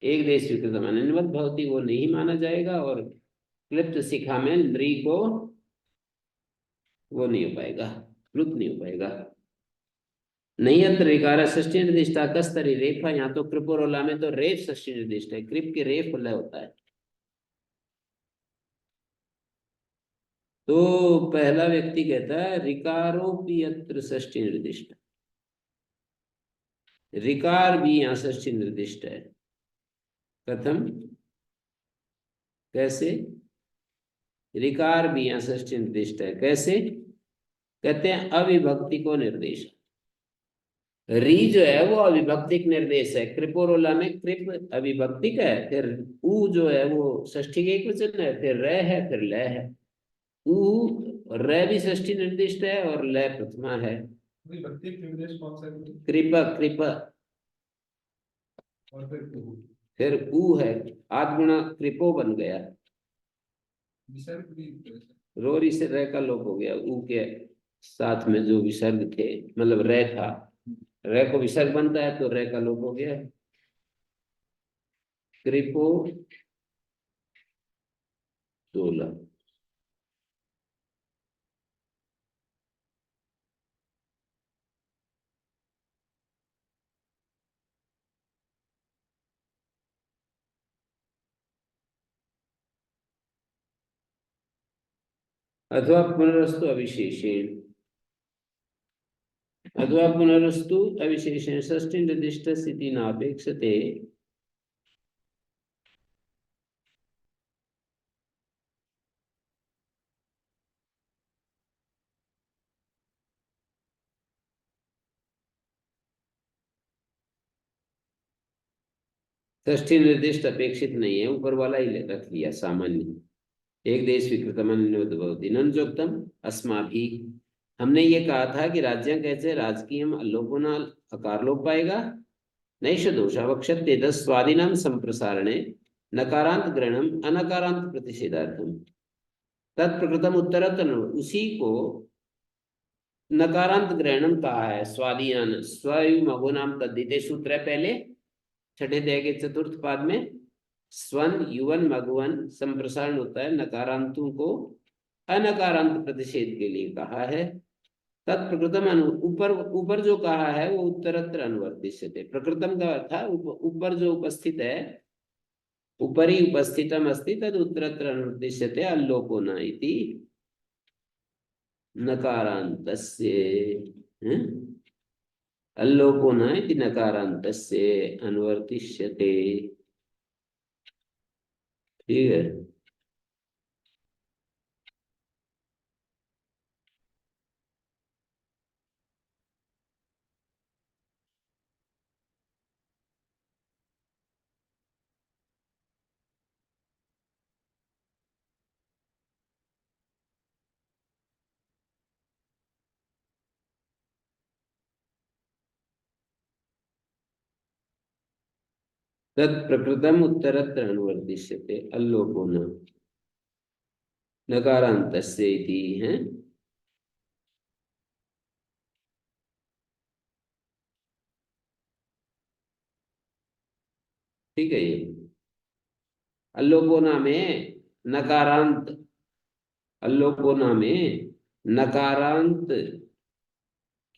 एक देश स्वीकृत अनन्यवत भवति वो नहीं माना जाएगा, और क्लिप्त शिखा में री को वो नहीं हो पाएगा, प्लुत नहीं हो पाएगा। नहीं अत्र ऋकार षष्ठी निर्दिष्टा कस्तरी रेफा, यहाँ तो कृपोरोला में तो रेफ षष्ठी निर्दिष्ट है, कृप के रेफ उल्लय होता है। तो पहला व्यक्ति कहता है ऋकारोपि अत्र षष्ठी निर्दिष्ट, ऋकार भी यहाँ षष्ठी निर्दिष्ट है। कथम, कैसे? ऋकार भी यहाँ षष्ठी निर्दिष्ट है, कैसे? कहते हैं अविभक्ति को निर्देश, री जो है वो अविभक्तिक निर्देश है। कृपोरोला में कृप अविभक्तिक है, फिर उ जो है वो षष्ठी के एक वचन है, फिर र है, फिर ल है। उ र भी षष्ठी निर्दिष्ट है और ल प्रथमा है। विभक्ति निर्देश कौन सा है? कृप कृप, और फिर उ है, आत्मगुणा कृपो बन गया, विसर्ग भी रोरी से र का लोप हो गया, उ के साथ में जो विसर्ग थे, मतलब र था, र को विसर्ग बनता है तो र का लोप हो गया। कृपो 16, अथवा पुनरस्तु अविशेषेण, अथवा पुनरस्तु अविशेषेण षष्ठी निर्दिष्ट स्थिति नापेक्षते। षष्ठी निर्दिष्ट अपेक्षित नहीं है, ऊपर वाला ही रख लिया सामान्य। एक देश स्वीकृतम अस्माभि, हमने ये कहा था कि राज्य कैसे राजकीय अल्लोपना अकार लोप पाएगा। नैष दोषावक्षते स्वादिनाम संप्रसारणे नकारांत ग्रहणम अनकारांत प्रतिषेधार्थम तत्प्रकृतम उत्तरतन, उसी को नकारांत ग्रहणम कहा है। स्वादियान स्वयं मगुनाम तद्धिते सूत्र है पहले, छठे अध्याय के चतुर्थ पाद में स्वन युवन मगुवन संप्रसारण होता है, नकारांतों को अनकारांत प्रतिषेध के लिए कहा है। तत्प्रकृतम ऊपर ऊपर जो कहा है वो उत्तरत्र अनुवर्तिष्यते, प्रकृतम का अर्थ है ऊपर जो उपस्थित है, उपरि उपस्थितम अस्ति तद उत्तरत्र अनुवर्तिष्यते अल्लोपना इति नकारान्तस्य, अल्लोपना इति नकारान्तस्य अनुवर्तिष्यते। ठीक है, तत्प्रकृतम उत्तरत्र अनुवर्तिष्यते अल्लोपना नकारान्तस्य इति है। ठीक है, ये अल्लोपना में नकारांत, अल्लोपना में नकारांत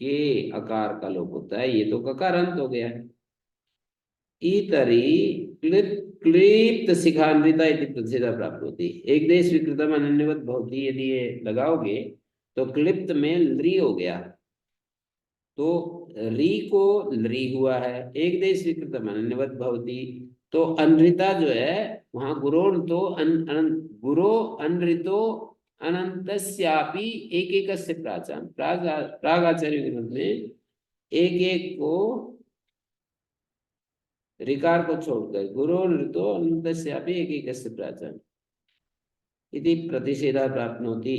के आकार का लोप होता है, ये तो ककारांत हो गया। इतरी क्लिप्त शिखान्विता इति प्रतिषेधा प्राप्त होती, एक देश विकृतम अनन्यवत भवति, यदि ये लगाओगे तो क्लिप्त में लृ हो गया, तो री को लृ हुआ है, एक देश विकृतम अनन्यवत भवति, तो अनृता जो है वहां गुरो तो गुरो अनृतो अनंतस्यापि एक एकस्य प्राचाम, प्रागाचार्य ग्रंथ में एक एक को ऋकार को छोड़कर गुरु ऋतो अनंतस्यापि एक एकस्य प्राचाम इति प्रतिषेधा प्राप्नोति।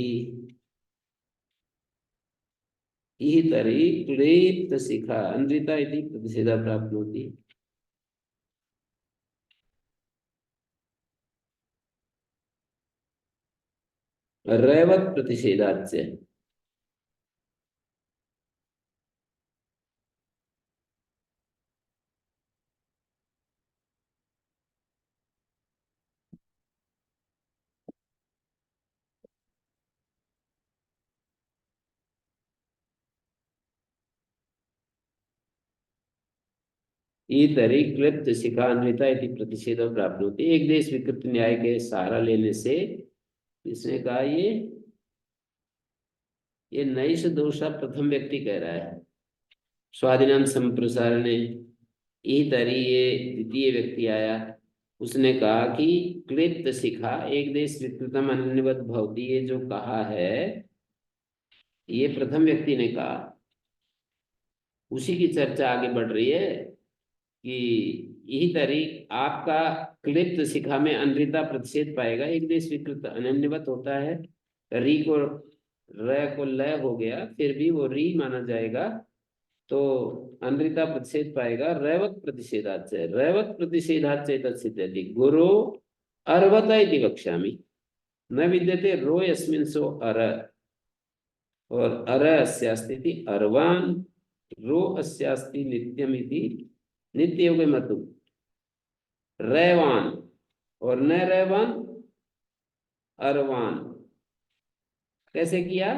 इहि तर्हि क्लेप्त शिखा अनृता इति प्रतिषेधा प्राप्नोति। रैवत प्रतिषेधाच्य इतरी क्लिप्त शिखान्विता इति प्रतिषेध प्राप्नोति। एक देश विकृत न्याय के सहारा लेने से इसने कहा ये नैष दोषा प्रथम व्यक्ति कह रहा है। स्वाधीनाम संप्रसारणे इतरी ये द्वितीय व्यक्ति आया, उसने कहा कि क्लिप्त शिखा एक देश विकृतम अन्यवत भवती, ये जो कहा है ये प्रथम व्यक्ति ने कहा। उसी की चर्चा आगे बढ़ रही है कि यही तरी आपका क्लिप्त शिखा में अनृता प्रतिषेध पाएगा। एक देश विकृत अनन्यवत होता है, री को र को लय हो गया फिर भी वो री माना जाएगा, तो अनृता प्रतिषेध पाएगा। रैवत प्रतिषेधाच, रैवत प्रतिषेधाच तत्सिद्ध्यति गुरु अर्वता इति वक्ष्यामि। न विद्यते रो यस्मिन् सो अर, और अर अस्यास्ति अर्वान, रो अस्यास्ति नित्यमिति नित्य योग मतु। रैवान और न रैवान अर्वान कैसे किया?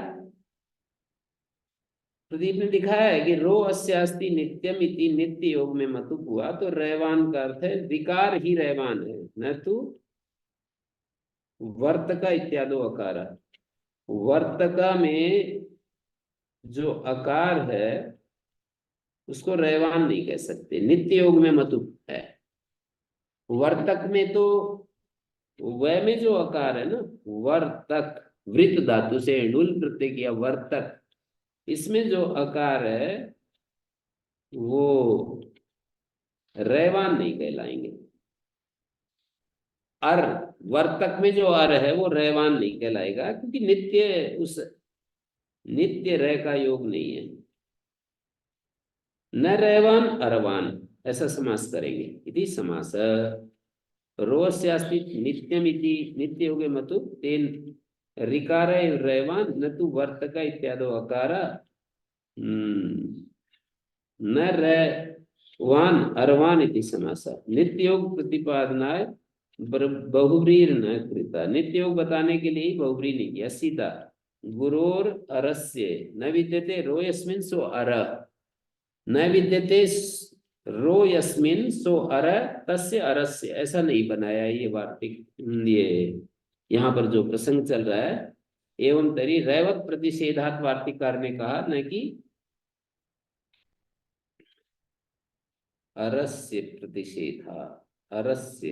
प्रदीप ने दिखाया है कि रो अस्यास्ति नित्यम इति नित्य योग में मतु हुआ, तो रैवान का अर्थ है विकार ही रैवान है, न तो वर्तका इत्यादो अकार। वर्तका में जो अकार है उसको रैवान नहीं कह सकते, नित्य योग में मतु है। वर्तक में तो वह में जो अकार है ना, वर्तक वृत्त धातु से ढुल प्रत्यय किया वर्तक, इसमें जो अकार है वो रैवान नहीं कहलाएंगे। अर वर्तक में जो अर है वो रैवान नहीं कहलाएगा, क्योंकि नित्य उस नित्य रै का योग नहीं है। न रैवान अरवान ऐसा समास करेंगे। इति समास रोस्यास्ति नित्यमिति नित्य योगे मतु तेन ऋकार रैवान न तु वर्तक इत्यादो अकार न रैवान अरवान इति समास। नित्य योग प्रतिपादनाय बहुव्रीर न कृता, नित्य योग बताने के लिए बहुव्री नहीं किया, सीधा गुरोर अरस्य न विद्यते रो यस्मिन् सो अर, न विद्यते रो यस्मिन् सो अर तस्य अरस्य, ऐसा नहीं बनाया ये वार्तिक। ये यहाँ पर जो प्रसंग चल रहा है, एवं तरी रैवत प्रतिषेधात वार्तिकार ने कहा, न कि अरस्य प्रतिषेधा, अरस्य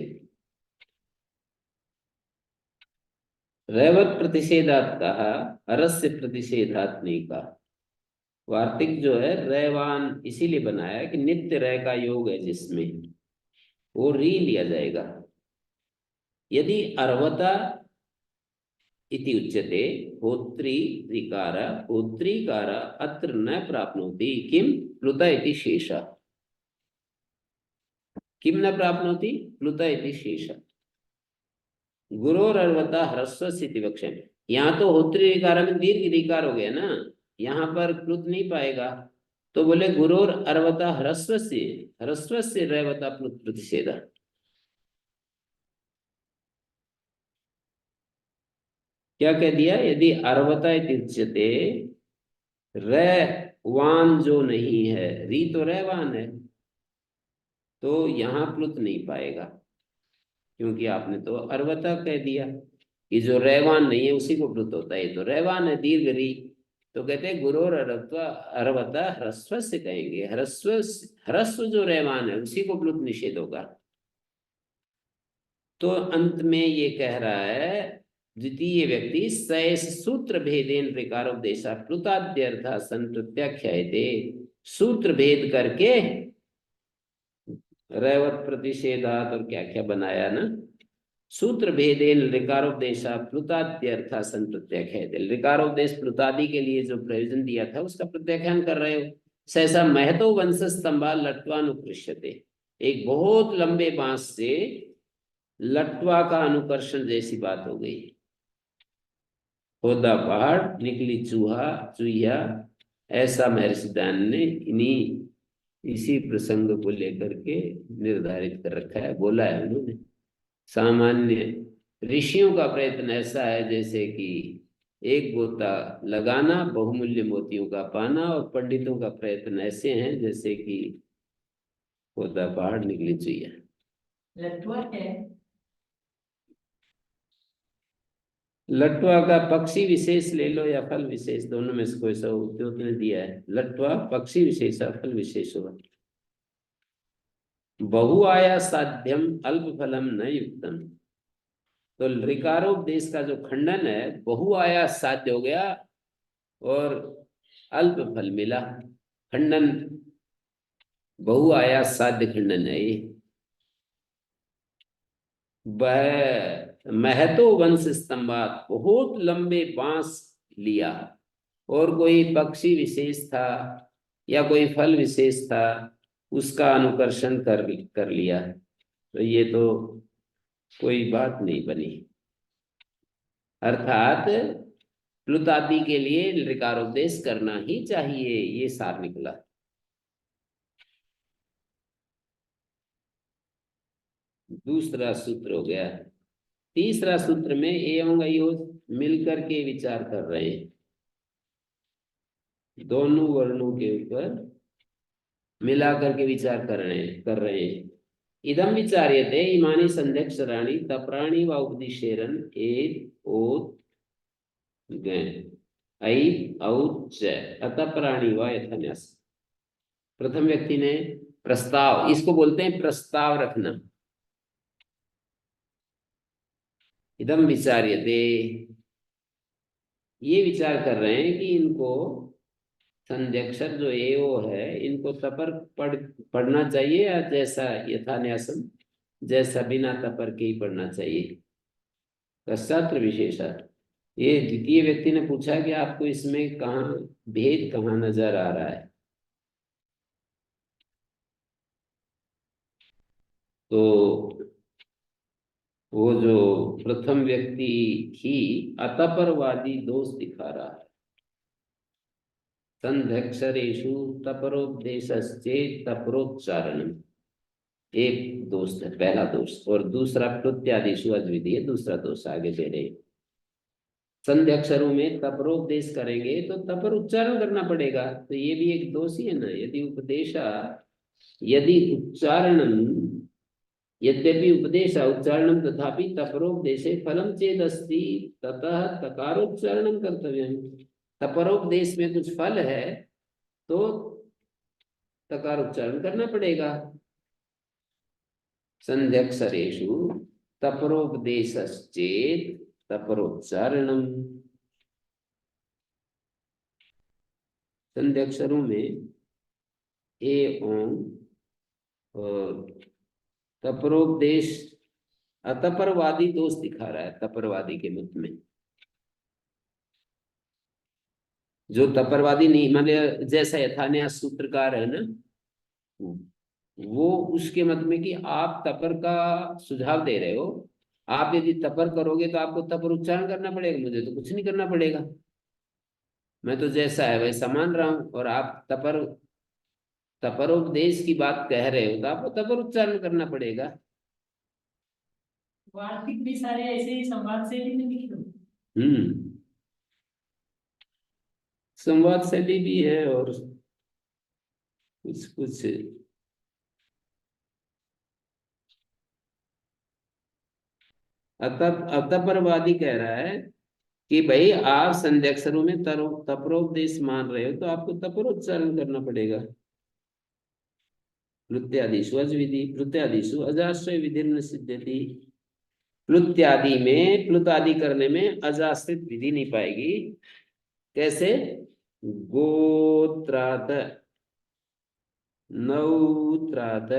रैवत प्रतिषेधात कहा, अरस्य प्रतिषेधात नहीं कहा। वार्तिक जो है रैवान इसीलिए बनाया कि नित्य रै का योग है जिसमें वो री लिया जाएगा। यदि अर्वता इति उच्यते होत्री ऋकार होत्रीकार अत्र न प्राप्नोति किम प्लुत इति शेष, किम न प्राप्नोति प्लुत इति शेष। गुरोर अर्वता ह्रस्व स्थिति वक्षम, यहाँ तो होत्री ऋकार में दीर्घ ऋकार हो गया ना, यहाँ पर प्लुत नहीं पाएगा, तो बोले गुरोर अर्वता ह्रस्व से रैवता प्लुत प्रतिषेध। क्या कह दिया? यदि अर्वता उच्यते, रैवान जो नहीं है, री तो रैवान है, तो यहाँ प्लुत नहीं पाएगा, क्योंकि आपने तो अर्वता कह दिया कि जो रैवान नहीं है उसी को प्लुत होता है, तो रैवान है दीर्घ री, तो कहते हैं गुरोर अर्वता ह्रस्व से कहेंगे, ह्रस्व जो रैवान है उसी को प्लुत निषेध होगा। तो अंत में ये कह रहा है द्वितीय व्यक्ति सैस सूत्र भेदेन ऋकारोपदेशा प्लुताद्यर्था संप्रत्याख्यायते। सूत्र भेद करके रैवत प्रतिषेधात और क्या क्या बनाया ना, सूत्र भेदेन ऋकारोपदेशा प्लुताद्यर्था संप्रत्याख्यायते। ऋकारोपदेश प्लुतादि के लिए जो प्रयोजन दिया था उसका प्रत्याख्यान कर रहे हो। सहसा महतो वंश स्तंभा लट्वानुकृष्यते। एक बहुत लंबे बांस से लट्वा का अनुकर्षण जैसी बात हो गई। खोदा पहाड़ निकली चूहा चूहिया, ऐसा महर्षि दान ने इसी प्रसंग को लेकर के निर्धारित कर रखा है, बोला है उन्होंने। सामान्य ऋषियों का प्रयत्न ऐसा है जैसे कि एक गोता लगाना बहुमूल्य मोतियों का पाना, और पंडितों का प्रयत्न ऐसे हैं जैसे कि खोदा पहाड़ निकली चूहिया। लट्वा है लट्वा का पक्षी विशेष ले लो या फल विशेष, दोनों में से कोई सा उद्योग ने दिया है। लट्वा पक्षी विशेष फल विशेष होगा। बहुआया साध्यम अल्प फलम न युक्तम। तो ऋकारोपदेश का जो खंडन है बहुआया साध्य हो गया और अल्प फल मिला। खंडन बहुआया साध्य खंडन है ये। वह महतो वंश स्तंभात, बहुत लंबे बांस लिया, और कोई पक्षी विशेष था या कोई फल विशेष था, उसका अनुकर्षण कर लिया। तो ये तो कोई बात नहीं बनी। अर्थात प्लुतादि के लिए ऋकारोपदेश करना ही चाहिए, ये सार निकला। दूसरा सूत्र हो गया। तीसरा सूत्र में एवं अयोज मिलकर के विचार कर रहे हैं, दोनों वर्णों के ऊपर मिलाकर के विचार कर रहे हैं। इदम विचार्यते इमानी संध्यक्षराणि तप्राणि व उपदिशेरन एत ओत ऐ औच अतप्राणि व यथान्यास। प्रथम व्यक्ति ने प्रस्ताव, इसको बोलते हैं प्रस्ताव रखना। इदम विचार्यते, ये विचार कर रहे हैं कि इनको संध्यक्षर जो एओ है इनको तपर पढ़ना चाहिए या जैसा यथान्यासम जैसा बिना तपर के ही पढ़ना चाहिए। कशात्र विशेषा, ये द्वितीय व्यक्ति ने पूछा कि आपको इसमें कहाँ भेद कहाँ नजर आ रहा है। तो वो जो प्रथम व्यक्ति ही अतपरवादी दोष दिखा रहा है। संध्यक्षरेषु तपरोपदेशश्चेत् तपरोच्चारणम्, एक दोष है, पहला दोष। और दूसरा प्लुत्यादिषु अद्वितीय, दूसरा दोष आगे दे रहे। संध्यक्षरों में तपरोपदेश करेंगे तो तपर उच्चारण करना पड़ेगा, तो ये भी एक दोष ही है ना। यदि उच्चारणम यद्यपि उपदेश उच्चारणम तथापि तपरोपदेशे फलम चेदस्ति ततः तकारोच्चारणम कर्तव्यम। तपरोपदेश में कुछ फल है तो तकार उच्चारण करना पड़ेगा। संध्यक्षरेषु तपरोपदेशश्चेत् तपरोच्चारणम। संध्यक्षरों में ए ओम और तपरोपदेश अतपरवादी दोष दिखा रहा है। तपरवादी के मत में जो तपरवादी नहीं, मतलब जैसा यथान्यास सूत्रकार है ना, वो उसके मत में कि आप तपर का सुझाव दे रहे हो, आप यदि तपर करोगे तो आपको तपर उच्चारण करना पड़ेगा, मुझे तो कुछ नहीं करना पड़ेगा, मैं तो जैसा है वैसा मान रहा हूं। और आप तपरोपदेश की बात कह रहे हो तो आपको तपर उच्चारण करना पड़ेगा। वार्तिक भी सारे ऐसे ही संवाद शैली में लिखे हो। संवाद शैली भी है और कुछ कुछ अतपरवादी कह रहा है कि भाई आप संध्यक्षरों में तपरोपदेश मान रहे हो तो आपको तपरोच्चारण करना पड़ेगा। प्रत्यादिषु अजविधि प्रत्यादिषु अजाश्रय विधिर्न सिद्ध्यति। प्लुत्यादि में, प्लुत आदि करने में अजास्तित विधि नहीं पाएगी। कैसे? गोत्रात, नौत्रात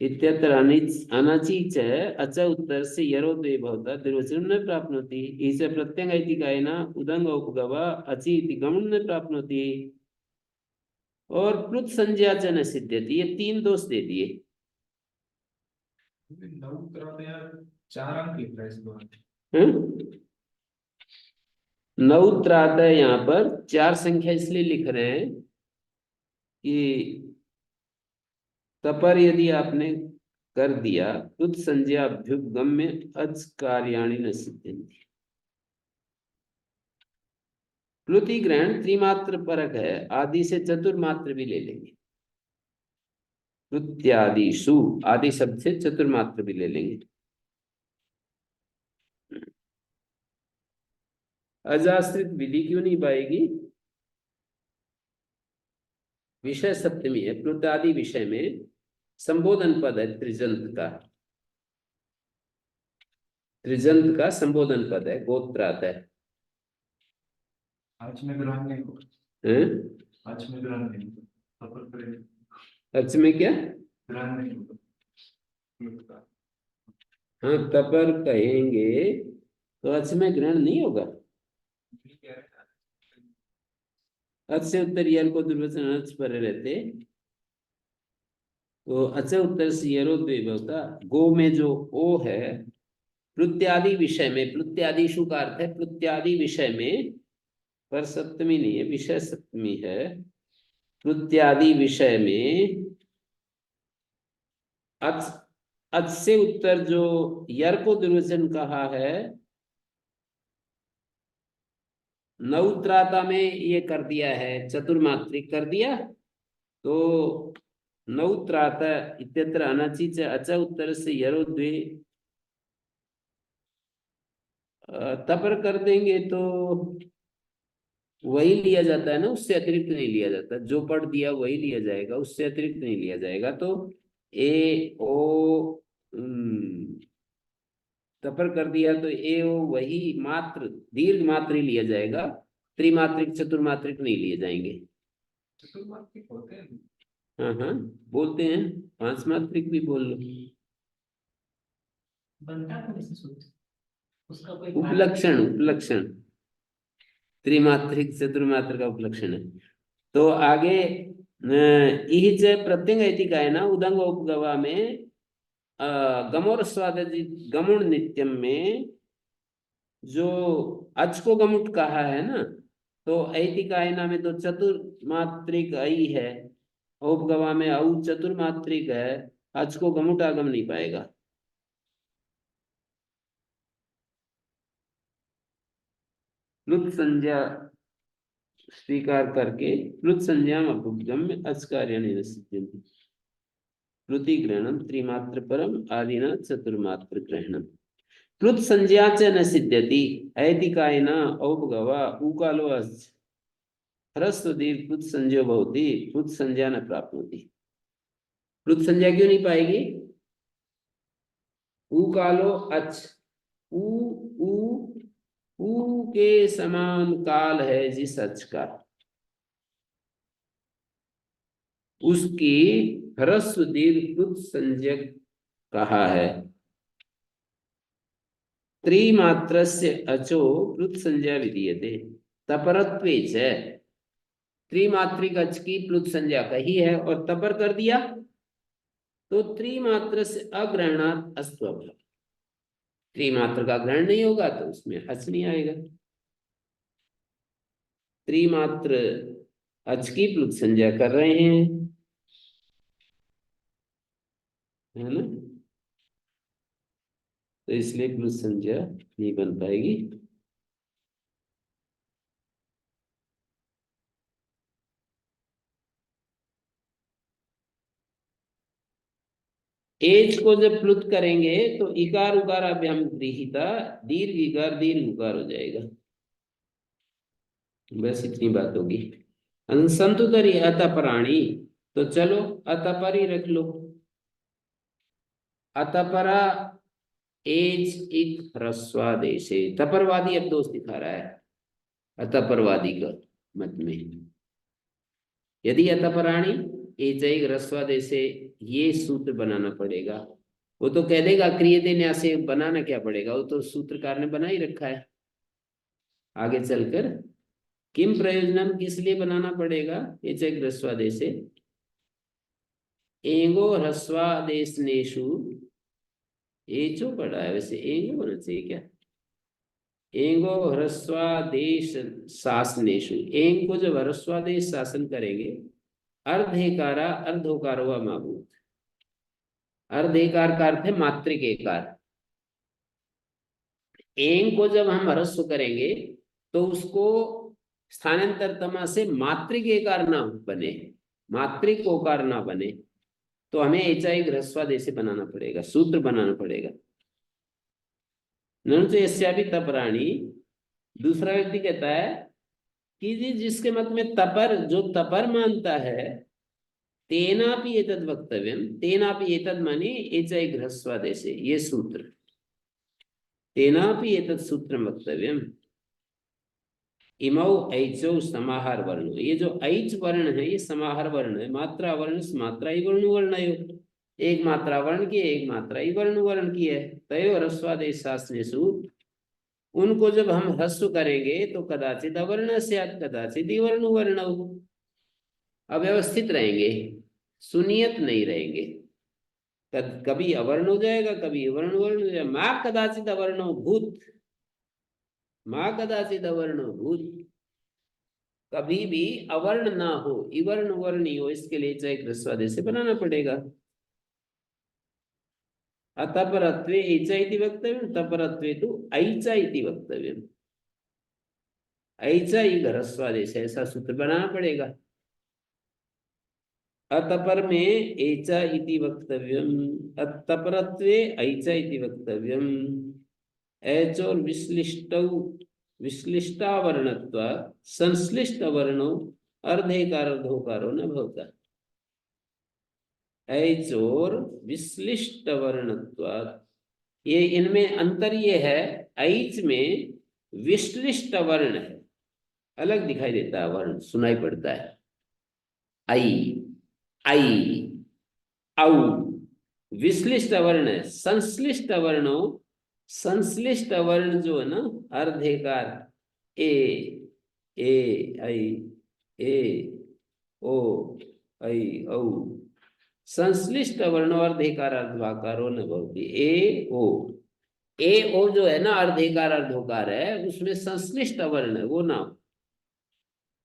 इत्यत्र अनचि च अच उत्तर से यरो द्वे भवता द्विवचनं न प्राप्नोति। इस प्रत्यंग इति कायेन उदंग उपगव अचि इति गमनं न प्राप्नोति। और प्लुत संज्ञा च न सिद्ध्यति, ये 3 दोष दे दिए। 9 तरह यार 4 अंक लिख रहा है इस बार। नौत्रात यहाँ पर 4 संख्या इसलिए लिख रहे हैं कि तपर यदि आपने कर दिया प्लुत संज्ञा अभ्युपगम्य अच कार्याणि न सिद्ध्यन्ति। प्लुति ग्रहण त्रिमात्र परक है, आदि से चतुर्मात्र भी ले लेंगे। प्लुत्यादिषु आदि शब्द से चतुर्मात्र भी ले लेंगे। अजाश्रित विधि क्यों नहीं पाएगी? विषय सप्तमी है, प्लुतादि विषय में संबोधन पद है त्रिजंत का, त्रिजंत का संबोधन पद है, गोत्रात है। आज में ग्रहण नहीं होगा, हैं? आज में ग्रहण नहीं होगा, तपर करेंगे, अर्च में क्या? ग्रहण नहीं होगा। हाँ, तपर कहेंगे तो अर्च में ग्रहण नहीं होगा। अर्च से उत्तर यल को दुर्वचन अर्च पर रहते तो अच उत्तर से यरो द्विभवता। गो में जो ओ है, प्लुत्यादि विषय में, प्लुत्यादिषु का अर्थ है प्लुत्यादि विषय में, पर सप्तमी नहीं है, विषय सप्तमी है। प्लुत्यादि विषय में अच से उत्तर जो यर को दुर्वचन कहा है, नौत्राता में ये कर दिया है, चतुर्मात्रिक कर दिया, तो नौत्रात इत्यत्र अनचि च अच उत्तर से यरो द्वे तपर कर देंगे तो वही लिया जाता है ना, उससे अतिरिक्त नहीं लिया जाता। जो पढ़ दिया वही लिया जाएगा, उससे अतिरिक्त नहीं लिया जाएगा। तो ए ओ तपर कर दिया तो ए ओ वही मात्र, दीर्घ मात्र ही लिया जाएगा, त्रिमात्रिक चतुर्मात्रिक नहीं लिए जाएंगे। चतुर्मात्रिक होते हैं, हाँ हाँ बोलते हैं, 5 मात्रिक भी बोल लो। बनता कौन से सूत्र? उसका कोई उपलक्षण, उपलक्षण त्रिमात्रिक चतुर्मात्र का उपलक्षण है। तो आगे इहि च प्रत्यंग इति कायेन उदंग उपगवा में गमोर स्वादित गमुण नित्यम में जो अच को गमुट कहा है ना, तो ऐति कायना में तो चतुर्मात्रिक आई है, उपगवा में औ चतुर्मात्रिक है, अच को गमुट आगम नहीं पाएगा। प्लुत संज्ञा स्वीकार करके प्लुत संज्ञा अभुगम्य अच कार्याणि न सिद्ध्यन्ति। प्लुति ग्रहणम त्रिमात्र परम आदिना चतुर्मात्र ग्रहणम। प्लुत संज्ञा च न सिद्ध्यति ऐति कायेन औपगवा उकालो अच ह्रस्व दीर्घ प्लुत संज्ञो भवति, प्लुत संज्ञा न प्राप्नोति। प्लुत संज्ञा क्यों नहीं पाएगी? उकालो अच, ऊ के समान काल है जिस अच का, उसकी ह्रस्व दीर्घ प्लुत संज्ञक कहा है। त्रिमात्रस्य अचो प्लुत संज्ञा विधीयते तपरत्वे च। त्रिमात्रिक अच की प्लुत संज्ञा कही है और तपर कर दिया तो त्रिमात्र से अग्रहणात् अस्त्वभव। त्रिमात्र का ग्रहण नहीं होगा तो उसमें अच नहीं आएगा। त्रिमात्र अच की प्लुत संज्ञा कर रहे हैं, है ना, तो इसलिए प्लुत संज्ञा नहीं बन पाएगी। एज को जब प्लुत करेंगे तो इकार उकार अभ्याम गृहीता, दीर्घ इकार दीर्घ उकार हो जाएगा। बस इतनी बात होगी। संतुतरी अतपराणी, तो चलो अतपर ही रख लो। अतपरा एज इक ह्रस्वादेशे, तपरवादी अब दोष दिखा रहा है अतपरवादी का मत में। यदि अतपराणी एचैक ह्रस्वादेशे, ये सूत्र बनाना पड़ेगा। वो तो कह देगा क्रियते न्यास से, बनाना क्या पड़ेगा, वो तो सूत्रकार ने बना ही रखा है। आगे चलकर किम प्रयोजनम, किस लिए बनाना पड़ेगा, एचैक ह्रस्वादेशे, एंगो ह्रस्वादेशनेषु, एचो पड़ा है वैसे, एंगो होना चाहिए क्या, एंगो ह्रस्वादेश शासनेषु, एंग को जब ह्रस्वादेश शासन करेंगे, अर्धेकारा अर्धोकार हुआ माभूत, अर्धेकार का अर्थ है मात्रिक एकार। एंग को जब हम ह्रस्व करेंगे तो उसको स्थानांतर तमा से मात्रिक एकार ना बने, मात्रिक ओकार ना बने, तो हमें एचाई ह्रस्वादेश बनाना पड़ेगा, सूत्र बनाना पड़ेगा। ननु तो यस्यापि तपराणी, दूसरा व्यक्ति कहता है कि जी जिसके मत में तपर, जो तपर मानता है, तेनापि एतद् वक्तव्यम, तेनापि एतद् माने एचाई ह्रस्वादेशे, ये सूत्र, तेनापि एतद् सूत्रम वक्तव्यम, इमौ ऐचौ समाहार वर्ण, ये जो ऐच वर्ण है ये समाहार वर्ण है, मात्रा वर्ण मात्रा ही वर्ण वर्णयो, एक मात्रा वर्ण की एक मात्रा ही वर्ण की है। तयो ह्रस्वादेश शास्त्रेषु, उनको जब हम ह्रस्व करेंगे तो कदाचित अवर्ण स्यात् कदाचित वर्ण वर्णौ, अव्यवस्थित रहेंगे, सुनियत नहीं रहेंगे, कभी अवर्ण हो जाएगा कभी वर्ण हो जाएगा। माँ कदाचित अवर्णो भूत, माँ कदाचित अवर्णो भूत, कभी भी अवर्ण ना हो, इवर्ण वर्णी हो, इसके लिए चाहे ह्रस्वादेश से बनाना पड़ेगा। अतपरत्वे ऐचा इति वक्तव्यम, तपरत्वे तु ऐचा इति वक्तव्यम, ऐचा ही ह्रस्वादेश है, ऐसा सूत्र बनाना पड़ेगा। अतपर में ऐचा इति वक्तव्यम, अतपरत्वे ऐचा इति वक्तव्यम, ऐचोर विश्लिष्टौ विश्लिष्टावर्णत्वात् संश्लिष्ट वर्णो अर्धेकार अर्धोकारो न भवता, ऐचोर विश्लिष्ट वर्णत्वात्, ये इनमें अंतर ये है, ऐच में विश्लिष्ट वर्ण है, अलग दिखाई देता है वर्ण, सुनाई पड़ता है, आई आई औ, विश्लिष्ट वर्ण है, संश्लिष्ट वर्णों, संश्लिष्ट वर्ण जो है ना अर्धेकार, ए आई ए ओ आई औ, संश्लिष्ट वर्ण अर्धेकार अर्धवाकारो न भवति, ए ओ जो है ना अर्धेकार अर्धोकार है, उसमें संश्लिष्ट वर्ण है, वो ना,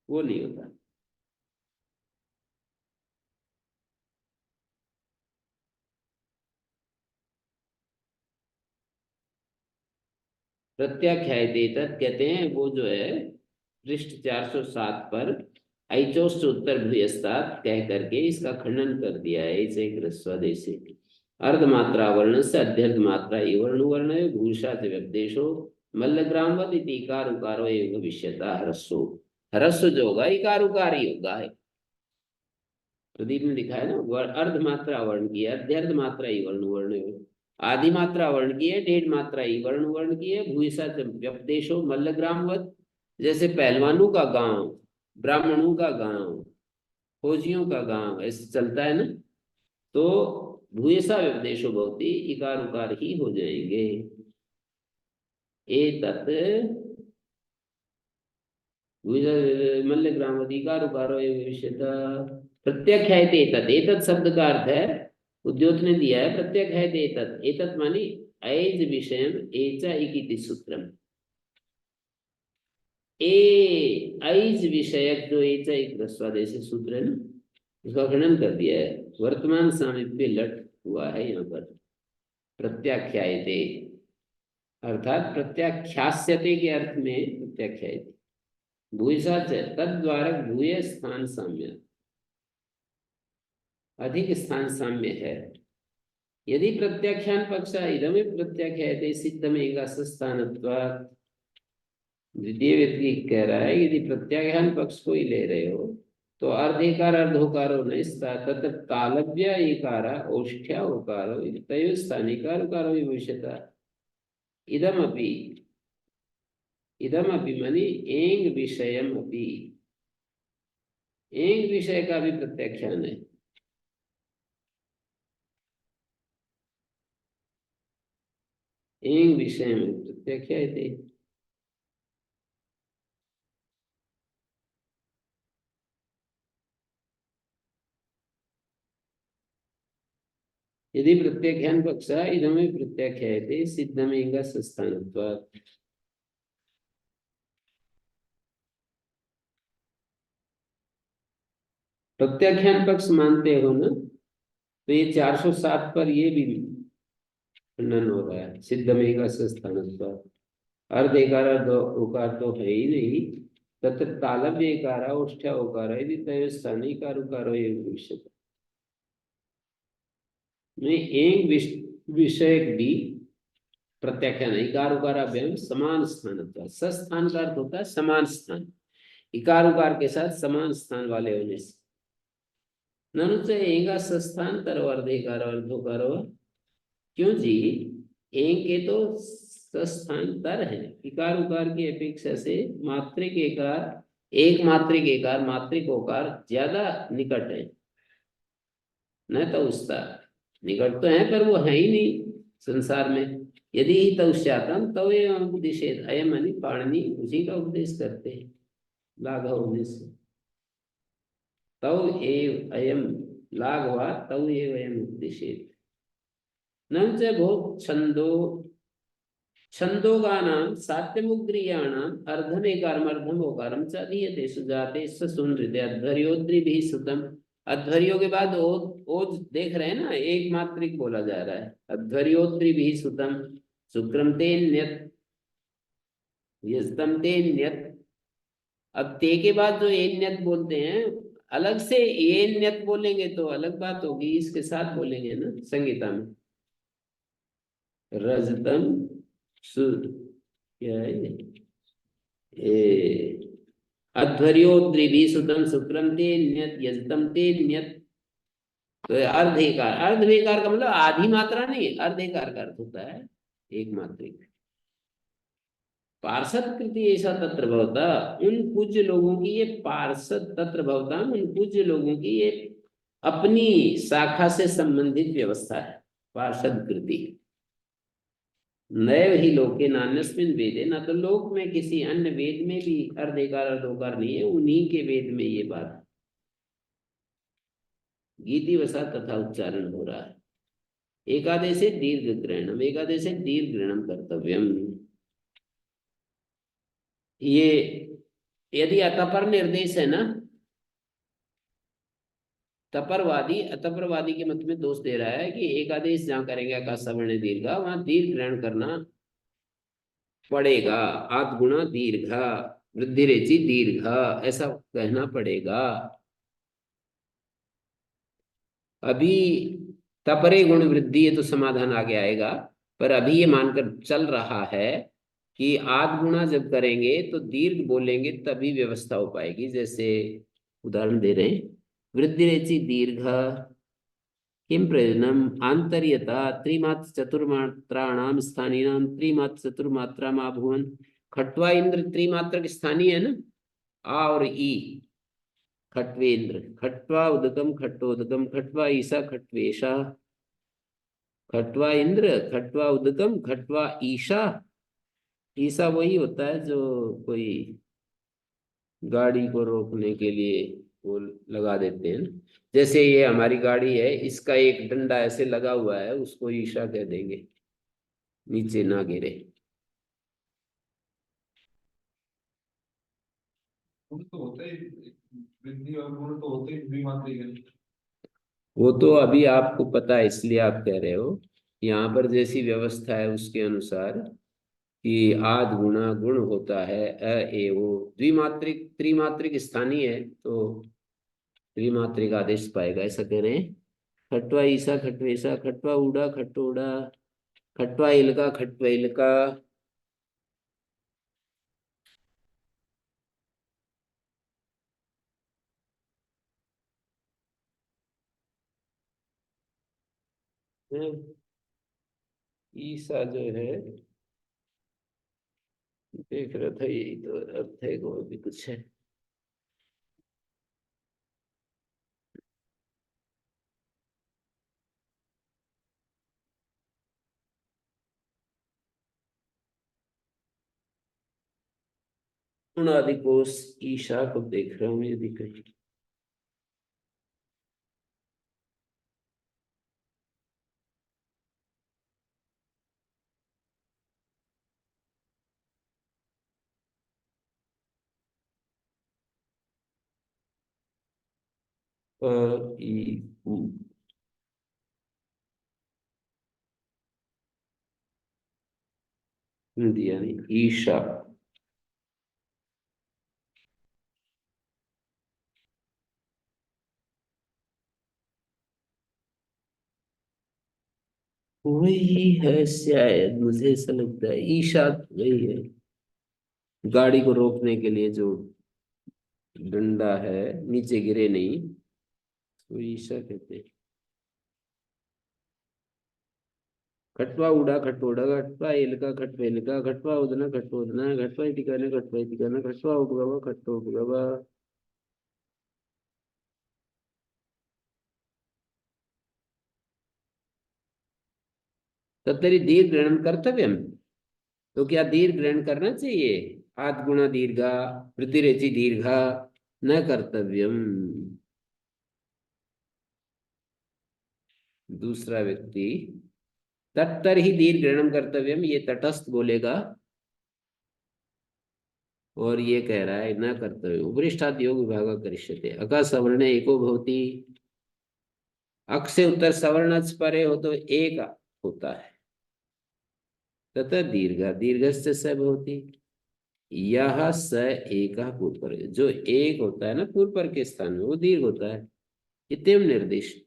वो नहीं होता। प्रत्याख्यायते तत् कहते हैं, वो जो है पृष्ठ 407 पर ऐचोश्च उत्तर भूयस्तात् कह करके इसका खंडन कर दिया है। ऐसे ह्रस्वादेशे अर्धमात्रा वर्ण से अध्यर्ध मात्रा वर्ण वर्ण भूषा से व्यपदेशो मल्लग्रामवद इति इकार उकारो एव भविष्यता ह्रस्वो, ह्रस्व जो होगा इकार उकार ही होगा है। प्रदीप ने लिखा है ना, अर्धमात्रा वर्ण की है, अध्यर्ध मात्रा वर्ण वर्ण, आदि मात्रा वर्ण की है, डेढ़ मात्रा वर्ण की है, भूषा से व्यपदेशो मल्लग्रामवद, जैसे पहलवानों का गांव, ब्राह्मणों का गांव, फौजियों का गांव, ऐसे चलता है ना, तो भूयसा व्यपदेशो भवति, इकार उकार ही हो जाएंगे। एतत् मल्लग्रामवद इकार उकारो एव भविष्यतः, प्रत्याख्यायते एतत्, एतत् शब्द का अर्थ है, उद्योत ने दिया है प्रत्याख्यायते एतत्, एतत् माने ऐज विषयम एचा इति सूत्रम, ऐज विषयक जो एचा एक ह्रस्वादेश सूत्र है ना, उसका खंडन कर दिया है। वर्तमान सामीप्य लट हुआ है यहाँ पर, प्रत्याख्यायते अर्थात प्रत्याख्यास्यते के अर्थ में प्रत्याख्यायते, भूयसा तद्वारक भूय स्थान साम्य, अधिक स्थान साम्य है। यदि प्रत्याख्यान पक्ष इदमे प्रत्याख्यायते सिद्धम एकास्थानत्वात्, द्वितीय व्यक्ति कह रहा है यदि प्रत्याख्यान पक्ष को ही ले रहे हो तो अर्धेकार अर्धोकारो न तत्र तालव्य एकारा औष्ठ्या ओकारो तयो स्थानिकार उकारो भविष्यता, इदमपि, इदमपि माने एंग विषयम अपि, एंग विषय का भी प्रत्याख्यान है। एंग विषय में प्रत्याख्यायते, यदि प्रत्याख्यान पक्ष इदमे प्रत्याख्यायते सिद्धमेंग संस्थानत्वात्। प्रत्याख्यान पक्ष मानते हो ना, तो ये 407 पर ये भी खंडन हो रहा है, सिद्धमेंग संस्थानत्वात्। अर्ध एकार अर्ध उकार तो है ही नहीं, तत्र तालव्य एकार औष्ठ्य उकार यदि तय स्थानीय कार उकार एवं भविष्य में एक विषय भी प्रत्याख्यान, इकार उकाराभ्याम समान स्थान, सस्थान का अर्थ होता है समान स्थान, इकार उकार के साथ समान स्थान वाले होने से। ननु से एंगा सस्थान तर अर्धेकार अर्धोकार, क्यों जी, एंग के तो सस्थान तर है, इकार उकार की अपेक्षा से मात्रिक एकार, एक मात्रिक एकार मात्रिक ओकार ज्यादा निकट है, न तो उसका निकट तो है पर वो है ही नहीं संसार में। यदि तौश्यातम तव एवं उपदेशेत, अयम यानी पाणिनि उसी का उपदेश करते हैं लाघव होने से। तव एव अयम लाघवा तव एव अयम उपदेशेत। न च बहुत छंदो, छंदोगानाम सात्यमुग्रियाणाम अर्धमेकारम अर्धमोकारम च अधीयते सुजाते सुनृते अध्वर्योद्रिभिः सुतम। अध्वर्यो के बाद ओ देख रहे हैं ना, एक मात्रिक बोला जा रहा है, अध्वर्योद्रिभिः सुतम शुक्रम ते न्यत यस्तम ते न्यत। अब ते के बाद जो ए न्यत बोलते हैं, अलग से ए न्यत बोलेंगे तो अलग बात होगी, इसके साथ बोलेंगे ना संगीता में, रजतम सु, क्या है ये, अध्वर्योद्रिभिः सुतम शुक्रम ते न्यत यजतम ते न्यत। तो अर्धेकार, अर्धवेकार का मतलब आधी मात्रा नहीं, अर्धेकार का अर्थ होता है एक मात्रिक। पार्षद कृति ऐसा तत्र भवता, उन पूज्य लोगों की ये पार्षद तत्र भवता, उन पूज्य लोगों की ये अपनी शाखा से संबंधित व्यवस्था है पार्षद कृति। नैव ही लोके नान्यस्मिन वेदे, ना तो लोक में किसी अन्य वेद में भी अर्धेकार अर्धोकार नहीं है, उन्हीं के वेद में ये बात गीति वसा तथा उच्चारण हो रहा है। एकादेशे दीर्घ ग्रहणम, एकादेशे दीर्घ ग्रहणम कर्तव्यम। ये यदि अतपर निर्देश है ना, तपरवादी अतपरवादी के मत में दोष दे रहा है कि एकादेश जहां करेंगे आकाश सवर्ण दीर्घ, वहां दीर्घ ग्रहण करना पड़ेगा, आद गुणा दीर्घ वृद्धि रेचि दीर्घ ऐसा कहना पड़ेगा। अभी तपरे गुण वृद्धि है तो समाधान आगे आएगा, पर अभी ये मानकर चल रहा है कि आद गुणा जब करेंगे तो दीर्घ बोलेंगे तभी व्यवस्था हो पाएगी। जैसे उदाहरण दे रहे हैं, वृद्धि रेचि दीर्घ किम प्रयोजनम आंतर्यता त्रिमात्र चतुर्मात्राणाम स्थानीनां त्रिमात्र चतुर्मात्रा भुवन। खट्वा इंद्र त्रिमात्रक स्थानीय है ना, आ और ई, खट्वेन्द्र खट्वा उदकम खट्टोदकम खट्वा ईसा खट्वेशा, खट्वा इंद्र खट्वा उदकम खट्वा ईशा। ईसा वही होता है जो कोई गाड़ी को रोकने के लिए वो लगा देते हैं ना। जैसे ये हमारी गाड़ी है, इसका एक डंडा ऐसे लगा हुआ है, उसको ईशा कह देंगे, नीचे ना गिरे। गुण तो होते ही, वृद्धि और गुण तो होते ही द्विमात्रिक है। वो तो अभी आपको पता है इसलिए आप कह रहे हो, यहाँ पर जैसी व्यवस्था है उसके अनुसार कि आद गुणा गुण होता है अ ए वो, द्विमात्रिक त्रिमात्रिक स्थानीय है तो त्रिमात्रिक आदेश पाएगा, ऐसा कह रहे हैं। खटवा ईसा खटवेसा खटवा उड़ा खटोड़ा खटवा इलका खटवा इलका। ईसा जो है देख रहा था, यही तो अर्थ है, और भी कुछ है। उनादि कोश ईशा को देख रहा हूँ, यदि कहीं ई उ हिंदी यानी ईशा। वही है शायद, मुझे ऐसा लगता है ईशा वही है। गाड़ी को रोकने के लिए जो डंडा है, नीचे गिरे नहीं, तो ईशा कहते हैं। खटवा उड़ा खटोड़ा, खटवा एलका खटवेलका, खटवा उदना खटोदना, खटवा ठिकाने खटवा ठिकाना, खटवा उठगावा खट्टो उठगावा। तत्तरी दीर्घ ग्रहण कर्तव्यम, तो क्या दीर्घ ग्रहण करना चाहिए? आद गुणा दीर्घा वृद्धिरेचि दीर्घा न कर्तव्यम। दूसरा व्यक्ति तत्तर ही दीर्घ ग्रहण कर्तव्यम, ये तटस्थ बोलेगा, और ये कह रहा है न कर्तव्य। उपरिष्ठाद योग विभाग करिष्यते, अका सवर्ण एको भवति। अक से उत्तर सवर्ण परे हो तो एक होता है। तथा दीर्घ दीर्घस्य स भवति, यह स एक पूर्व पर, जो एक होता है ना पूर्व पर के स्थान में, वो दीर्घ होता है। इत्यम निर्दिष्ट,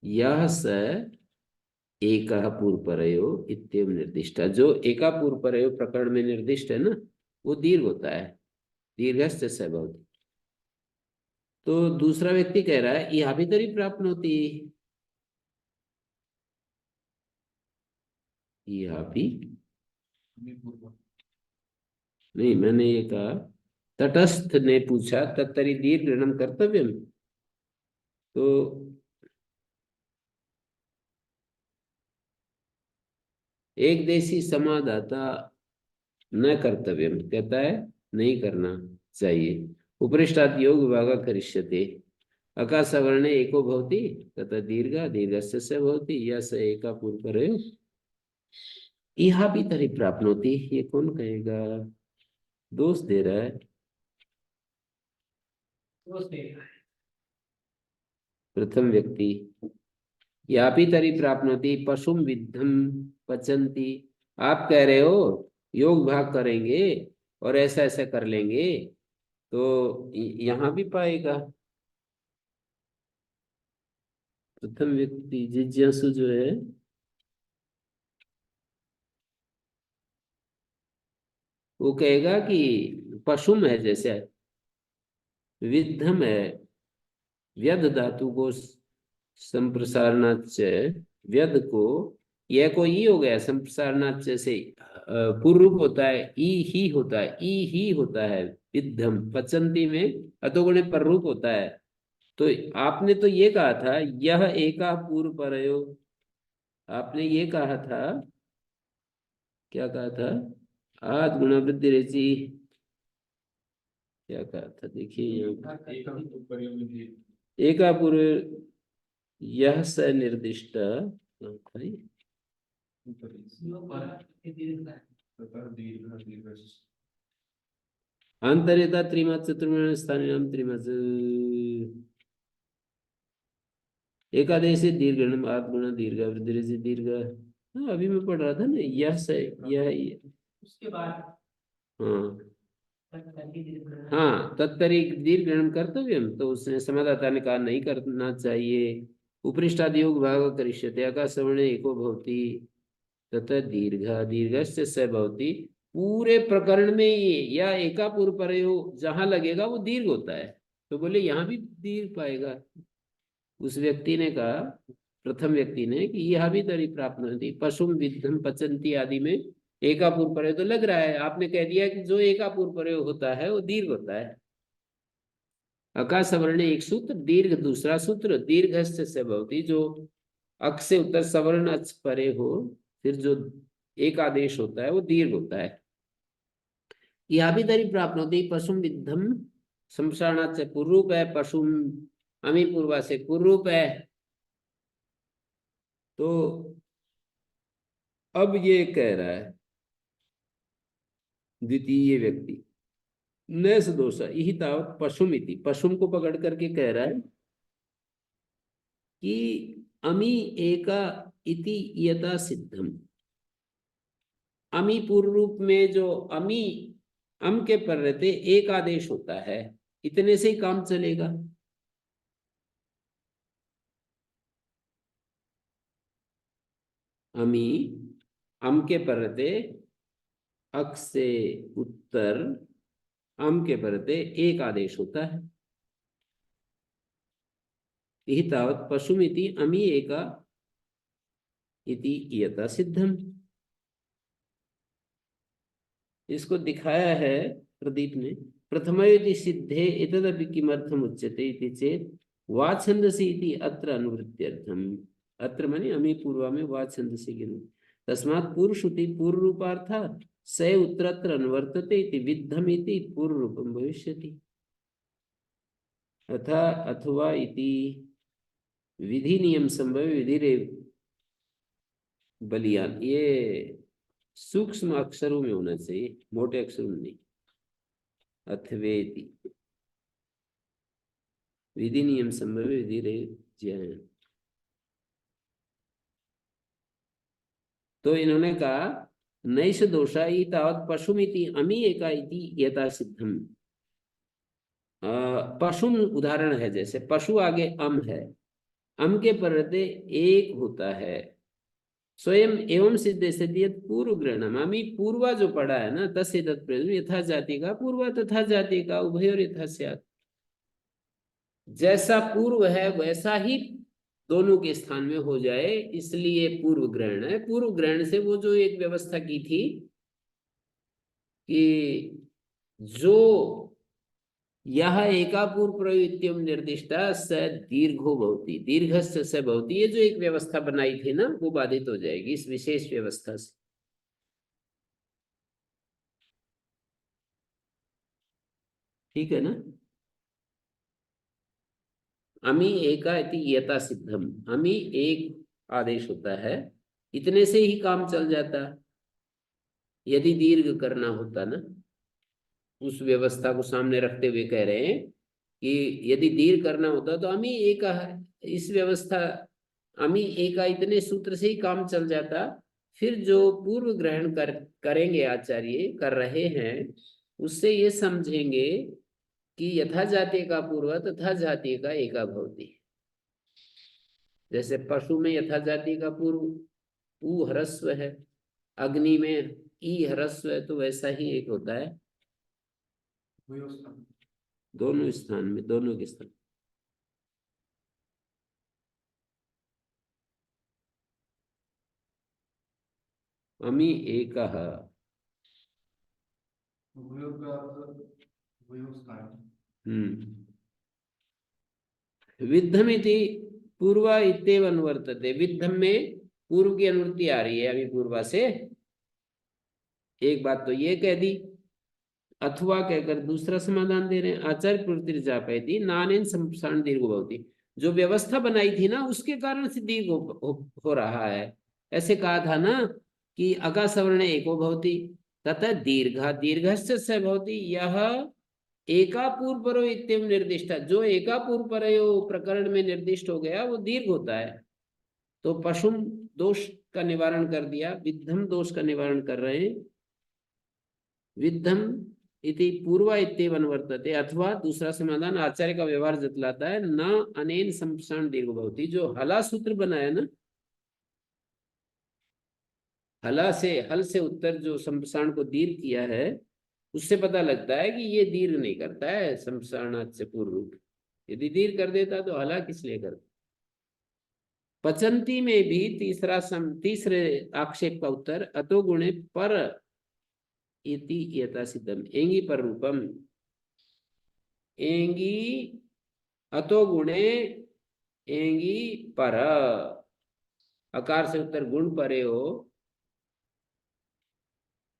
यह स एक पूर्व परयो इत्यम निर्दिष्ट, जो एका पूर्व परयो प्रकरण में निर्दिष्ट है ना, वो दीर्घ होता है। दीर्घस्य स भवति। तो दूसरा व्यक्ति कह रहा है यहाँ भी तरी प्राप्त होती, यहाँ भी नहीं। मैंने ये कहा, तटस्थ ने पूछा तत्तरी दीर्घ गृहणम कर्तव्यम, तो एक देशी समादाता न कर्तव्यम कहता है नहीं करना चाहिए। उपरिष्टात् योग विभाग करिष्यते, अका सवर्णे एको भवति, तथा दीर्घ दीर्घस्य स भवति, यह स एका पूर्व पर यहाँ भी तरी प्राप्त होती। ये कौन कहेगा? दोष दे रहा है प्रथम व्यक्ति। यापी तरी प्राप्नोति पशुम विद्धम पचंती। आप कह रहे हो योग भाग करेंगे और ऐसा ऐसा कर लेंगे, तो यहाँ भी पाएगा। प्रथम व्यक्ति जिज्ञासु जो है, वो कहेगा कि पशुम है जैसे, विद्धम है, व्यद धातु को संप्रसारणाच, व्यद को, यह को ई हो गया, संप्रसारणाच से पूर्व रूप होता है, ई ही होता है, ई ही होता है। विद्धम पचंती में अतोगुणे पर रूप होता है। तो आपने तो ये कहा था यह एका पूर्व परयो, आपने ये कहा था, क्या कहा था? आद गुणा वृद्धि रेचि, क्या कहा था? देखिए एका पूर्व, यह स निर्दिष्ट अंतरेता त्रिमत चतुर्मण स्थानीय त्रिमत एकादेशी दीर्घ आठ गुणा दीर्घ वृद्धि से दीर्घ। हाँ, अभी मैं पढ़ रहा था ना, यह से यह उसके बाद हाँ हाँ, तत्तरी दीर्घ ग्रहण कर्तव्यम, तो उसने समादाता ने कहा नहीं करना चाहिए। उपरिष्टाद योग भाग करिष्यते, अका सवर्ण एको भवति, तथा दीर्घ दीर्घस्य स भवति। पूरे प्रकरण में ये या एका पूर्व परयो जहां लगेगा वो दीर्घ होता है, तो बोले यहाँ भी दीर्घ पाएगा। उस व्यक्ति ने कहा प्रथम व्यक्ति ने कि यह भी तरी प्राप्त होती पशुम विद्धम पचंती आदि में एकापूर्व प्रयोग तो लग रहा है। आपने कह दिया कि जो एकापूर्व प्रयोग होता है वो दीर्घ होता है। अका सवर्ण एक सूत्र, दीर्घ दूसरा सूत्र, दीर्घस्य से भवती जो अक से उत्तर सवर्ण अच परे हो, फिर जो एक आदेश होता है वो दीर्घ होता है। यह भी तरी प्राप्त होती पशुम विद्धम शमशानात् से पूर्व है, पशुम अमी पूर्वा से पूर्व है। तो अब ये कह रहा है द्वितीय व्यक्ति नैस दोष यही तावत पशुम इति, पशुम को पकड़ करके कह रहा है कि अमी एका इति यथा सिद्धम, अमी पूर्व रूप में जो अमी अम के पर रहते एक आदेश होता है, इतने से ही काम चलेगा। अमी अम के पर रहते अक से उत्तर अम के पर रहते एक आदेश होता है। यही तावत पशुमिति अमी एका इति यथा सिद्धम। इसको दिखाया है प्रदीप ने। प्रथम यदि सिद्धे एतदपि किमर्थम उच्यते इति चेत वाछंदसी इति अत्र अनुवृत्त्यर्थम। अत्र माने अमी पूर्वा में वाछंदसी के तस्मात् पूर्व श्रुति पूर्व रूपार्थ स उत्तरत्र अनुवर्तते इति विद्धम इति पूर्व रूपम भविष्यति। अथा अथवा इति विधि नियम संभव विधि रे बलियान, ये सूक्ष्म अक्षरों में होना चाहिए, मोटे अक्षरों में नहीं। अथवेति विधि नियम संभव विधि रे ज्ञान। तो इन्होंने कहा नैष दोषा ही तावत पशुमिति अमी एका इति यथा सिद्धम। पशु उदाहरण है, जैसे पशु आगे अम है, अम के परते एक होता है, स्वयं एवं सिद्ध सिद्धियत पूर्व ग्रहणम। अमी पूर्वा जो पढ़ा है ना तस्य तत्प्रयोजन यथा जाति का पूर्व तथा जाति का उभयोर यथा स्यात्। जैसा पूर्व है वैसा ही दोनों के स्थान में हो जाए, इसलिए पूर्व ग्रहण है। पूर्व ग्रहण से वो जो एक व्यवस्था की थी कि जो यह एकापूर्व प्रयुक्त्यम निर्दिष्टा स दीर्घो भवति, दीर्घस्य स भवति, ये जो एक व्यवस्था बनाई थी ना वो बाधित हो जाएगी इस विशेष व्यवस्था से। ठीक है ना। अमी एका इति यथा सिद्धम, अमी एक आदेश होता है, इतने से ही काम चल जाता। यदि दीर्घ करना होता ना, उस व्यवस्था को सामने रखते हुए कह रहे हैं कि यदि दीर्घ करना होता तो अमी एका, इस व्यवस्था अमी एका इतने सूत्र से ही काम चल जाता। फिर जो पूर्व ग्रहण करेंगे आचार्य कर रहे हैं, उससे ये समझेंगे कि यथा जातीय का पूर्व तथा जातीय का एका भवति। जैसे पशु में यथा जातीय का पूर्व ऊ ह्रस्व है, अग्नि में ई ह्रस्व है, तो वैसा ही एक होता है दोनों स्थान में, दोनों के स्थान। अमी एकः विद्धमिति पूर्वा इत्येव अनुवर्तते। विद्धम में पूर्व की अनुवृत्ति आ रही है अभी पूर्वा से। एक बात तो ये कह दी, अथवा कहकर दूसरा समाधान दे रहे हैं। आचार्य प्रवृत्ति जापैति नानेन संप्रसारण दीर्घ भवति, जो व्यवस्था बनाई थी ना उसके कारण से दीर्घ हो रहा है। ऐसे कहा था ना कि अका सवर्ण एको भवति तथा दीर्घा दीर्घस्य स भवति, यह एकापूर्व परो इत्यम निर्दिष्ट, जो एकापूर्व परयो प्रकरण में निर्दिष्ट हो गया वो दीर्घ होता है। तो पशुम दोष का निवारण कर दिया, विद्धम दोष का निवारण कर रहे हैं। विद्धम इति पूर्वा इत्येव अनुवर्तते, अथवा दूसरा समाधान आचार्य का व्यवहार जतलाता है न अनेन संप्रसारण दीर्घ भवति। जो हला सूत्र बनाया ना, हला से हल से उत्तर जो संप्रसारण को दीर्घ किया है, उससे पता लगता है कि ये दीर्घ नहीं करता है संप्रसारणात् से पूर्व रूप। यदि दीर्घ कर देता तो हला किस लिए करता। पचंती में भी तीसरे आक्षेप का उत्तर अतो गुणे पर इति यथा सिद्धम। एंगी पर रूपम, एंगी अतो गुणे एंगी पर, अकार से उत्तर गुण परे हो,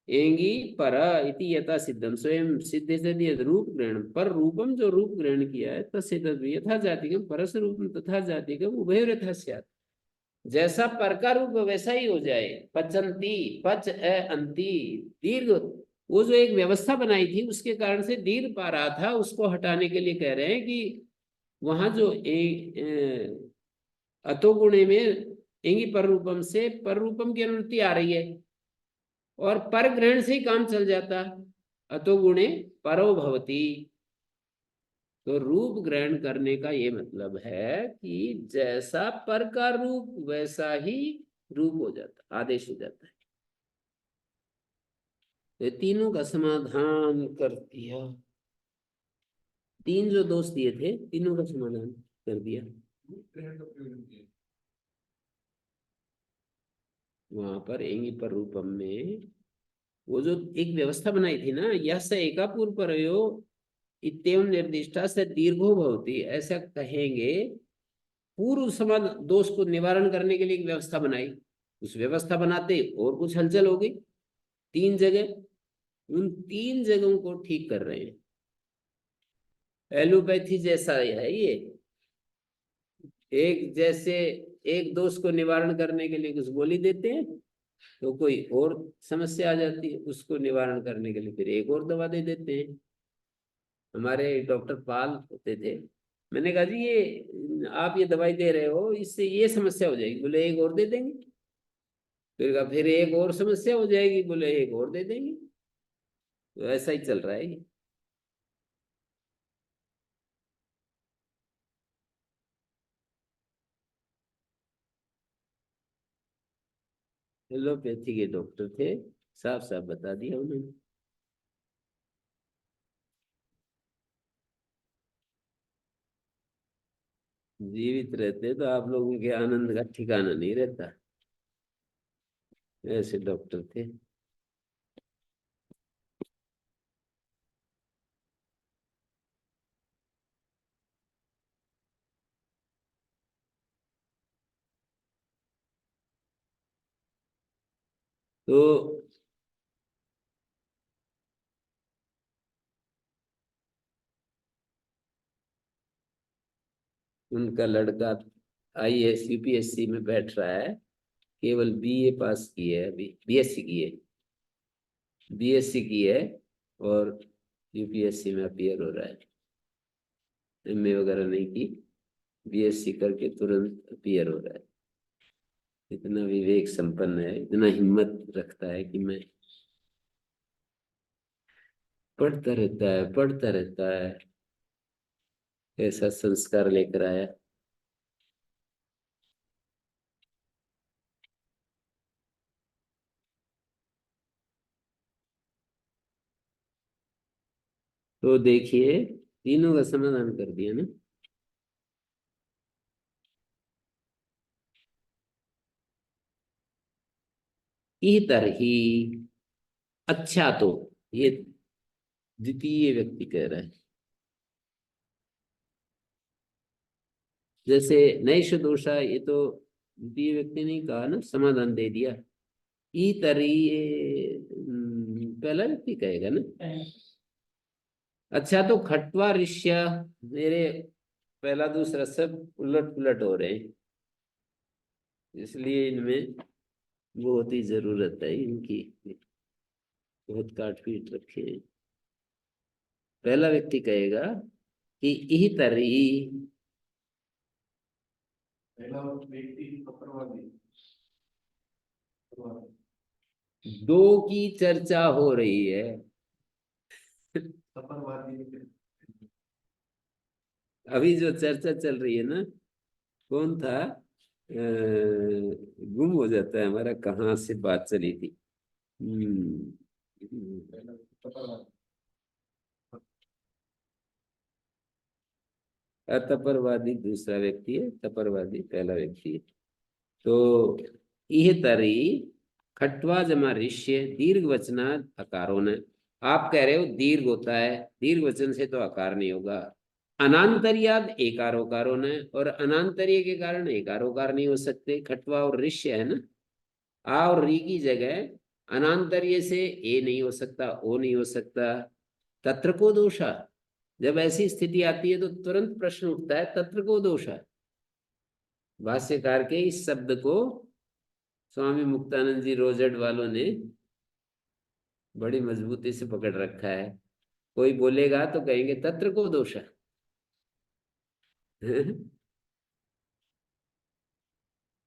एंगी पर इति यथा सिद्धम, स्वयं सिद्धे से दिए रूप ग्रहण पर रूपम, जो रूप ग्रहण किया है तस्य तद् यथा जातिकम परस रूपम तथा जातिकम उभयोर यथा स्यात्। जैसा पर का रूप वैसा ही हो जाए। पचंती, पच अंति, दीर्घ, वो जो एक व्यवस्था बनाई थी उसके कारण से दीर्घ पा रहा था, उसको हटाने के लिए कह रहे हैं कि वहां जो अतोगुणे में एंगी पर रूपम से पर रूपम की अनुवृत्ति आ रही है और पर ग्रहण से ही काम चल जाता। अतोगुणे परो भवती, तो रूप ग्रहण करने का ये मतलब है कि जैसा पर का रूप वैसा ही रूप हो जाता, आदेश हो जाता है। ये तीनों का समाधान कर दिया, तीन जो दोष दिए थे तीनों का समाधान कर दिया। ग्रहण का प्रयोजन किया। वहां पर एंगी पर रूपम में वो जो एक व्यवस्था बनाई थी ना, यह एकापूर्व परयो इत्येवं निर्दिष्टा से दीर्घो भवति, ऐसा कहेंगे। पूर्व समाज दोष को निवारण करने के लिए एक व्यवस्था बनाई, उस व्यवस्था बनाते और कुछ हलचल हो गई तीन जगह, उन तीन जगहों को ठीक कर रहे हैं। एलोपैथी जैसा है ये, एक जैसे एक दोष को निवारण करने के लिए कुछ गोली देते हैं तो कोई और समस्या आ जाती है, उसको निवारण करने के लिए फिर एक और दवा दे देते हैं। हमारे डॉक्टर पाल होते थे, मैंने कहा जी ये आप ये दवाई दे रहे हो इससे ये समस्या हो जाएगी, बोले एक और दे देंगे। फिर कहा फिर एक और समस्या हो जाएगी, बोले एक और दे देंगे। तो ऐसा ही चल रहा है ये। एलोपैथी के डॉक्टर थे, साफ साफ बता दिया उन्होंने। जीवित रहते तो आप लोगों के आनंद का ठिकाना नहीं रहता, ऐसे डॉक्टर थे। तो उनका लड़का आईएएस यूपीएससी में बैठ रहा है, केवल बीए पास की है, अभी बीएससी की है, बीएससी की है और यूपीएससी में अपीयर हो रहा है। एमए वगैरह नहीं की, बीएससी करके तुरंत अपीयर हो रहा है। इतना विवेक संपन्न है, इतना हिम्मत रखता है कि मैं पढ़ता रहता है, पढ़ता रहता है, ऐसा संस्कार लेकर आया। तो देखिए तीनों का समाधान कर दिया ना। इतर ही, अच्छा तो ये द्वितीय व्यक्ति कह रहा है, जैसे नैष दोषा, ये तो द्वितीय व्यक्ति ने कहा ना, समाधान दे दिया। इतरी पहला व्यक्ति कहेगा ना। अच्छा तो खटवा ऋष्य, मेरे पहला दूसरा सब उलट पुलट हो रहे हैं, इसलिए इनमें बहुत ही जरूरत है इनकी, बहुत काट पीट रखे हैं। पहला व्यक्ति कहेगा कि इही तरी, पहला व्यक्ति कपरवादी, दो की चर्चा हो रही है। कपरवादी अभी जो चर्चा चल रही है ना, कौन था, गुम हो जाता है हमारा, कहाँ से बात चली थी। कपरवादी अतपरवादी दूसरा व्यक्ति है, तपरवादी पहला व्यक्ति है। तो यह तरी खट्वा जमा ऋष्य दीर्घ वचना अकारों ने। आप कह रहे हो दीर्घ होता है, दीर्घ वचन से तो आकार नहीं होगा। अनांतर्याद एकारोकारों ने, और अनांतर्य के कारण एकारोकार नहीं हो सकते। खट्वा और ऋष्य है ना, आ और री की जगह अनांतर्य से ए नहीं हो सकता, ओ नहीं हो सकता। तत्र को दोषा, जब ऐसी स्थिति आती है तो तुरंत प्रश्न उठता है तत्र को दोषा। भाष्यकार के इस शब्द को स्वामी मुक्तानंद जी रोजेट वालों ने बड़ी मजबूती से पकड़ रखा है। कोई बोलेगा तो कहेंगे तत्र को दोषा।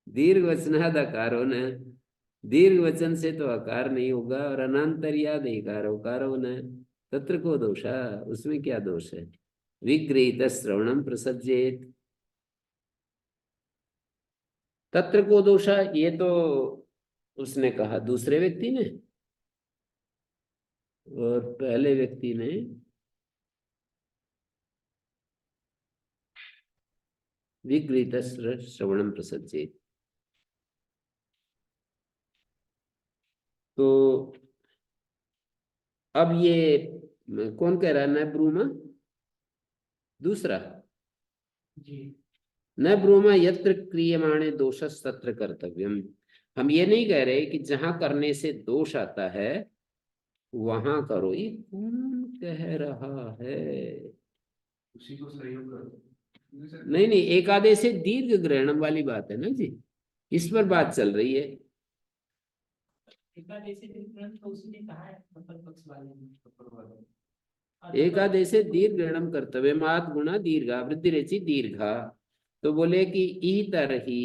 दीर्घ वचनाद अकारो न, दीर्घ वचन से तो आकार नहीं होगा, और अनांतर्याद एकारोकारो न, तत्र को दोषा, उसमें क्या दोष है। विगृहीत श्रवणम प्रसज्जेत, तत्र को दोषा ये तो उसने कहा दूसरे व्यक्ति ने, और पहले व्यक्ति ने विगृहीत श्रवणम प्रसज्जेत। तो अब ये कौन कह रहा है, न ब्रूमा दूसरा, जी न ब्रूमा यत्र क्रियमाणे दोषस तत्र कर्तव्यम। हम ये नहीं कह रहे कि जहां करने से दोष आता है वहां करो। ये कौन कह रहा है। उसी को सहयोग कर। नहीं नहीं, एकादेश से दीर्घ ग्रहणम वाली बात है ना जी, इस पर बात चल रही है। एकादशी दिन तुरंत तो उसी ने कहा है तपर पक्ष वाले ने। और एकादेश से दीर्घ ग्रहणम कर्तव्य मात गुणा दीर्घा वृद्धि रेचि दीर्घा। तो बोले कि ई तरही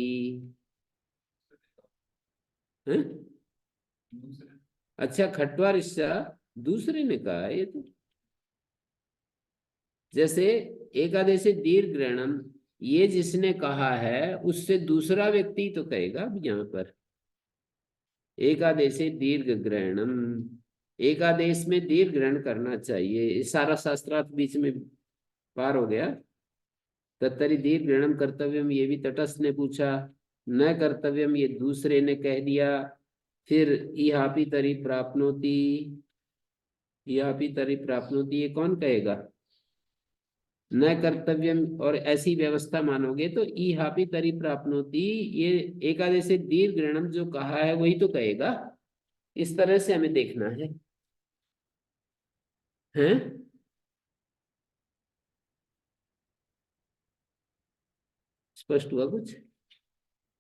है। दूसरे अच्छा, खटवा ऋषा दूसरे ने कहा है ये तो। जैसे एकादशी दीर्घ ग्रहणम, ये जिसने कहा है उससे दूसरा व्यक्ति तो कहेगा अब यहाँ पर एकादशी दीर्घ ग्रहणम, एकादेश में दीर्घ ग्रहण करना चाहिए। ये सारा शास्त्रार्थ बीच में पार हो गया। तत्तरी दीर्घ ग्रहणम कर्तव्यम, ये भी तटस्थ ने पूछा। न कर्तव्यम ये दूसरे ने कह दिया। फिर इहापी तरी प्राप्नोति, इहापी तरी प्राप्नोति ये कौन कहेगा। न कर्तव्यम और ऐसी व्यवस्था मानोगे तो इहापी तरी प्राप्नोति, ये एकादशी दीर्घ ग्रहणम जो कहा है वही तो कहेगा। इस तरह से हमें देखना है, हैं? स्पष्ट हुआ कुछ।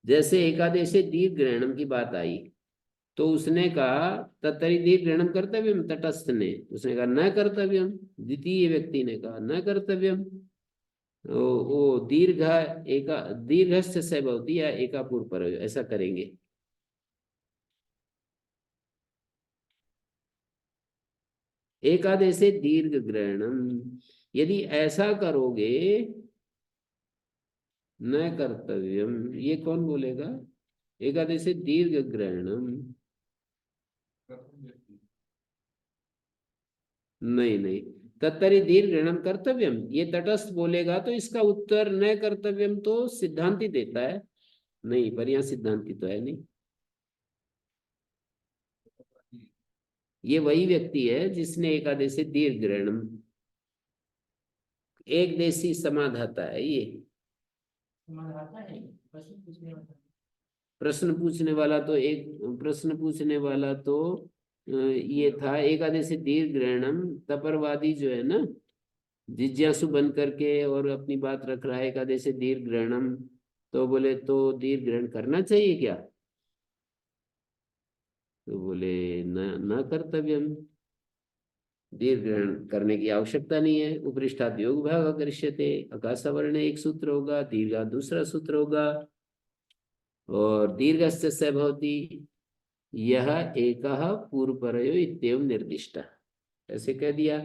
जैसे एकादशी दीर्घ ग्रहणम की बात आई तो उसने कहा तत्तरी दीर्घ ग्रहणम कर्तव्यम, तटस्थ ने उसने कहा न कर्तव्यम, द्वितीय व्यक्ति ने कहा न कर्तव्यम। वो दीर्घ एका दीर्घस्य से भवति या एका पूर्व पर ऐसा करेंगे। एकादशी दीर्घ ग्रहणम, यदि ऐसा करोगे न कर्तव्यम, ये कौन बोलेगा। एकादशी दीर्घ ग्रहणम, नहीं नहीं, तत्तरी दीर्घ ग्रहणम कर्तव्यम, ये तटस्थ बोलेगा तो इसका उत्तर न कर्तव्यम तो सिद्धांति देता है। नहीं, पर यहाँ सिद्धांति तो है नहीं। ये वही व्यक्ति है जिसने एकादशी दीर्घ ग्रहणम, एक देशी समाधाता है ये। समाधाता है प्रश्न पूछने वाला। प्रश्न पूछने वाला तो एक प्रश्न पूछने वाला तो ये था एकादशी दीर्घ ग्रहणम। तपरवादी जो है ना, जिज्ञासु बन करके और अपनी बात रख रहा है एकादशी दीर्घ ग्रहणम, तो बोले तो दीर्घ ग्रहण करना चाहिए क्या। तो बोले न न कर्तव्यम, दीर्घ ग्रहण करने की आवश्यकता नहीं है। उपरिष्ठात योग भाग करिष्यते, अकाशवर्ण एक सूत्र होगा, दीर्घा दूसरा सूत्र होगा, और दीर्घस्य स भवति यह एक पूर्व परयो इत्येवं निर्दिष्ट, ऐसे कह दिया।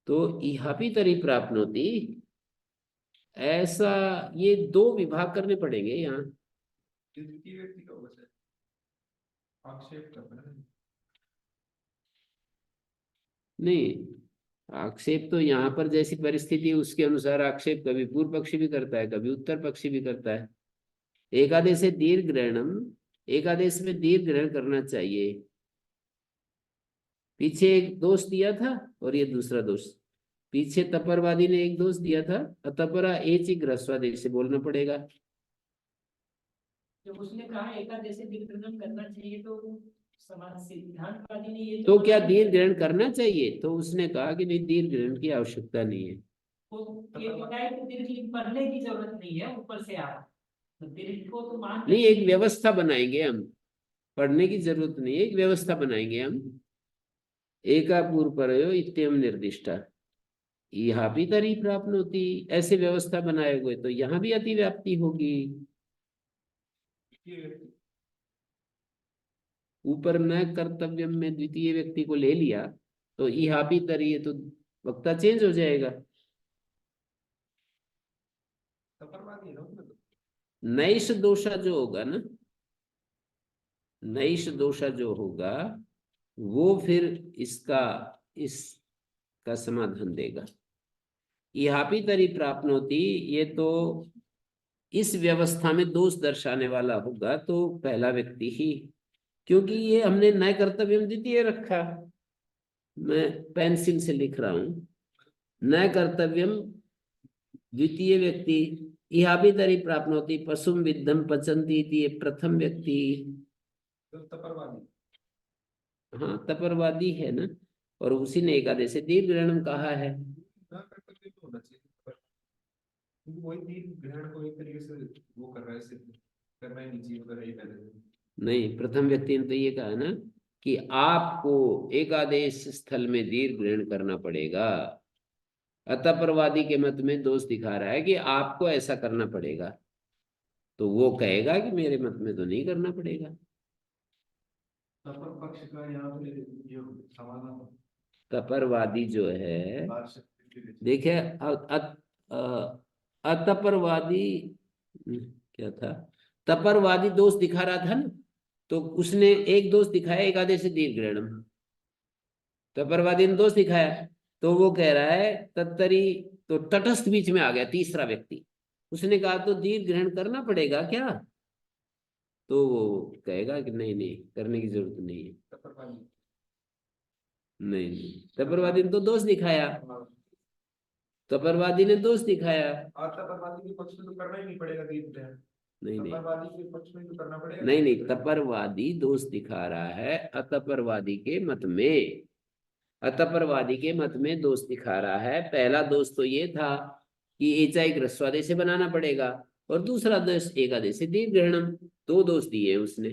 तो इहापि तरी प्राप्नोति, ऐसा ये दो विभाग करने पड़ेंगे यहाँ। द्वितीय व्यक्ति का होगा सर, आक्षेप करना है। नहीं, आक्षेप तो यहाँ पर जैसी परिस्थिति उसके अनुसार आक्षेप कभी पूर्व पक्षी भी करता है, कभी उत्तर पक्षी भी करता है। एकादेश दीर्घ ग्रहणम, एकादेश में दीर्घ ग्रहण करना चाहिए। पीछे एक दोष दिया था और ये दूसरा दोष। पीछे तपरवादी ने एक दोष दिया था, अतपरा एच ग्रस्वादेश से बोलना पड़ेगा। जब उसने कहा एकादशी दीर्घ ग्रहण करना चाहिए तो समाज सिद्धांतवादी ने ये तो क्या दीर्घ ग्रहण करना चाहिए? तो उसने कहा कि नहीं, दीर्घ ग्रहण की आवश्यकता नहीं है। तो ये बताया कि दीर्घ पढ़ने की जरूरत नहीं है, ऊपर से आ तो दीर्घ को तो मान नहीं, एक व्यवस्था बनाएंगे हम, पढ़ने की जरूरत नहीं है, एक व्यवस्था बनाएंगे हम। एका पूर्व परयो इत्यम निर्दिष्टा यहाँ भी तरी प्राप्त होती, ऐसे व्यवस्था बनाए तो यहाँ भी अतिव्याप्ति होगी। ऊपर न कर्तव्यम में द्वितीय व्यक्ति को ले लिया तो यहाँ भी तरी, तो वक्ता चेंज हो जाएगा। तपरवादी है ना उसमें तो। नैष दोषा जो होगा ना, नैष दोषा जो होगा वो फिर इसका समाधान देगा। यहाँ भी तरी प्राप्त होती, ये तो इस व्यवस्था में दोष दर्शाने वाला होगा तो पहला व्यक्ति ही, क्योंकि ये हमने नए कर्तव्य द्वितीय रखा। मैं पेंसिल से लिख रहा हूं, न कर्तव्यम द्वितीय व्यक्ति, यहाँ भी तरी प्राप्त होती, पशुम विद्धम पचंती थी, ये प्रथम व्यक्ति। तो तपरवादी। हाँ, तपरवादी है ना, और उसी ने एकादशी दीर्घ ग्रहण कहा है। ना कर्तव्य तो होना चाहिए क्योंकि वही दीर्घ ग्रहण को एक तरीके से वो कर रहा है, सिर्फ करना ही नहीं चाहिए उधर ही पहले से। नहीं, प्रथम व्यक्ति ने तो ये कहा ना कि आपको एकादेश स्थल में दीर्घ ग्रहण करना पड़ेगा। अतपरवादी के मत में दोष दिखा रहा है कि आपको ऐसा करना पड़ेगा, तो वो कहेगा कि मेरे मत में तो नहीं करना पड़ेगा। तपर पक्ष का यहाँ पे जो समाधान तपरवादी जो है, है, देखिए अतपरवादी क्या था, तपरवादी दोष दिखा रहा था ना, तो उसने एक दोष दिखाया एकादशी दीर्घ ग्रहणम, तपरवादी ने दोष दिखाया, तो वो कह रहा है तत्तरी, तो तटस्थ बीच में आ गया तीसरा व्यक्ति। उसने कहा तो दीर्घ ग्रहण करना पड़ेगा क्या? तो वो कहेगा कि नहीं नहीं, करने की जरूरत नहीं है। तपरवादी नहीं नहीं, तपरवादी ने तो दोष दिखाया, तपरवादी ने दोष दिखाया। और तपरवादी के पक्ष में तो करना ही नहीं पड़ेगा दीर्घ ग्रहण। नहीं नहीं तपरवादी के पक्ष में तो करना पड़ेगा। नहीं नहीं, तपरवादी दोष दिखा रहा है अतपरवादी के मत में, अतपरवादी के मत में दोष दिखा रहा है। पहला दोष तो ये था कि एचाई ग्रस्वादे से बनाना पड़ेगा, और दूसरा दोष एकादेशी दीर्घ ग्रहणम, दो दोष दिए उसने।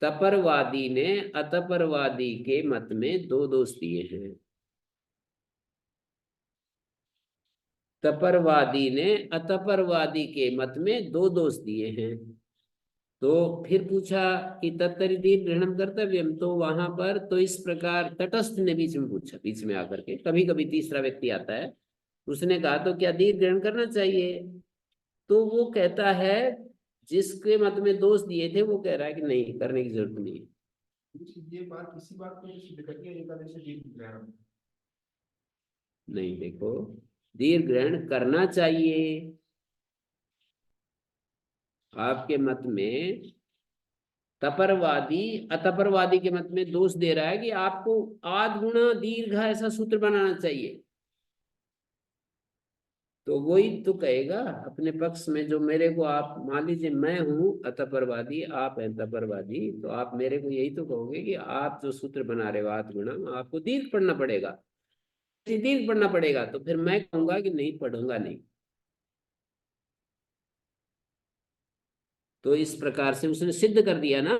तपरवादी ने अतपरवादी के मत में दो दोष दिए हैं। तपरवादी ने अतपरवादी के मत में दो दोष दिए हैं। तो फिर पूछा कि तत्तरी दीर्घ ग्रहणम कर्तव्यम, तो वहां पर तो इस प्रकार तटस्थ ने बीच में पूछा, बीच में आकर के, कभी कभी तीसरा व्यक्ति आता है, उसने कहा तो क्या दीर्घ ग्रहण करना चाहिए? तो वो कहता है, जिसके मत में दोष दिए थे वो कह रहा है कि नहीं, करने की जरूरत नहीं है। ये बात इसी बात को सिद्ध करती है एकादशी दीर्घ ग्रहण। नहीं, देखो, दीर्घ ग्रहण करना चाहिए। आपके मत में तपरवादी अतपरवादी के मत में दोष दे रहा है कि आपको आद गुणा दीर्घ ऐसा सूत्र बनाना चाहिए। तो वही तो कहेगा अपने पक्ष में, जो मेरे को, आप मान लीजिए मैं हूं अतपरवादी, आप हैं तपरवादी, तो आप मेरे को यही तो कहोगे कि आप जो सूत्र बना रहे हो आद गुणा, आपको दीर्घ पढ़ना पड़ेगा, दीर्घ पढ़ना पड़ेगा। तो फिर मैं कहूंगा कि नहीं, पढ़ूंगा नहीं। तो इस प्रकार से उसने सिद्ध कर दिया ना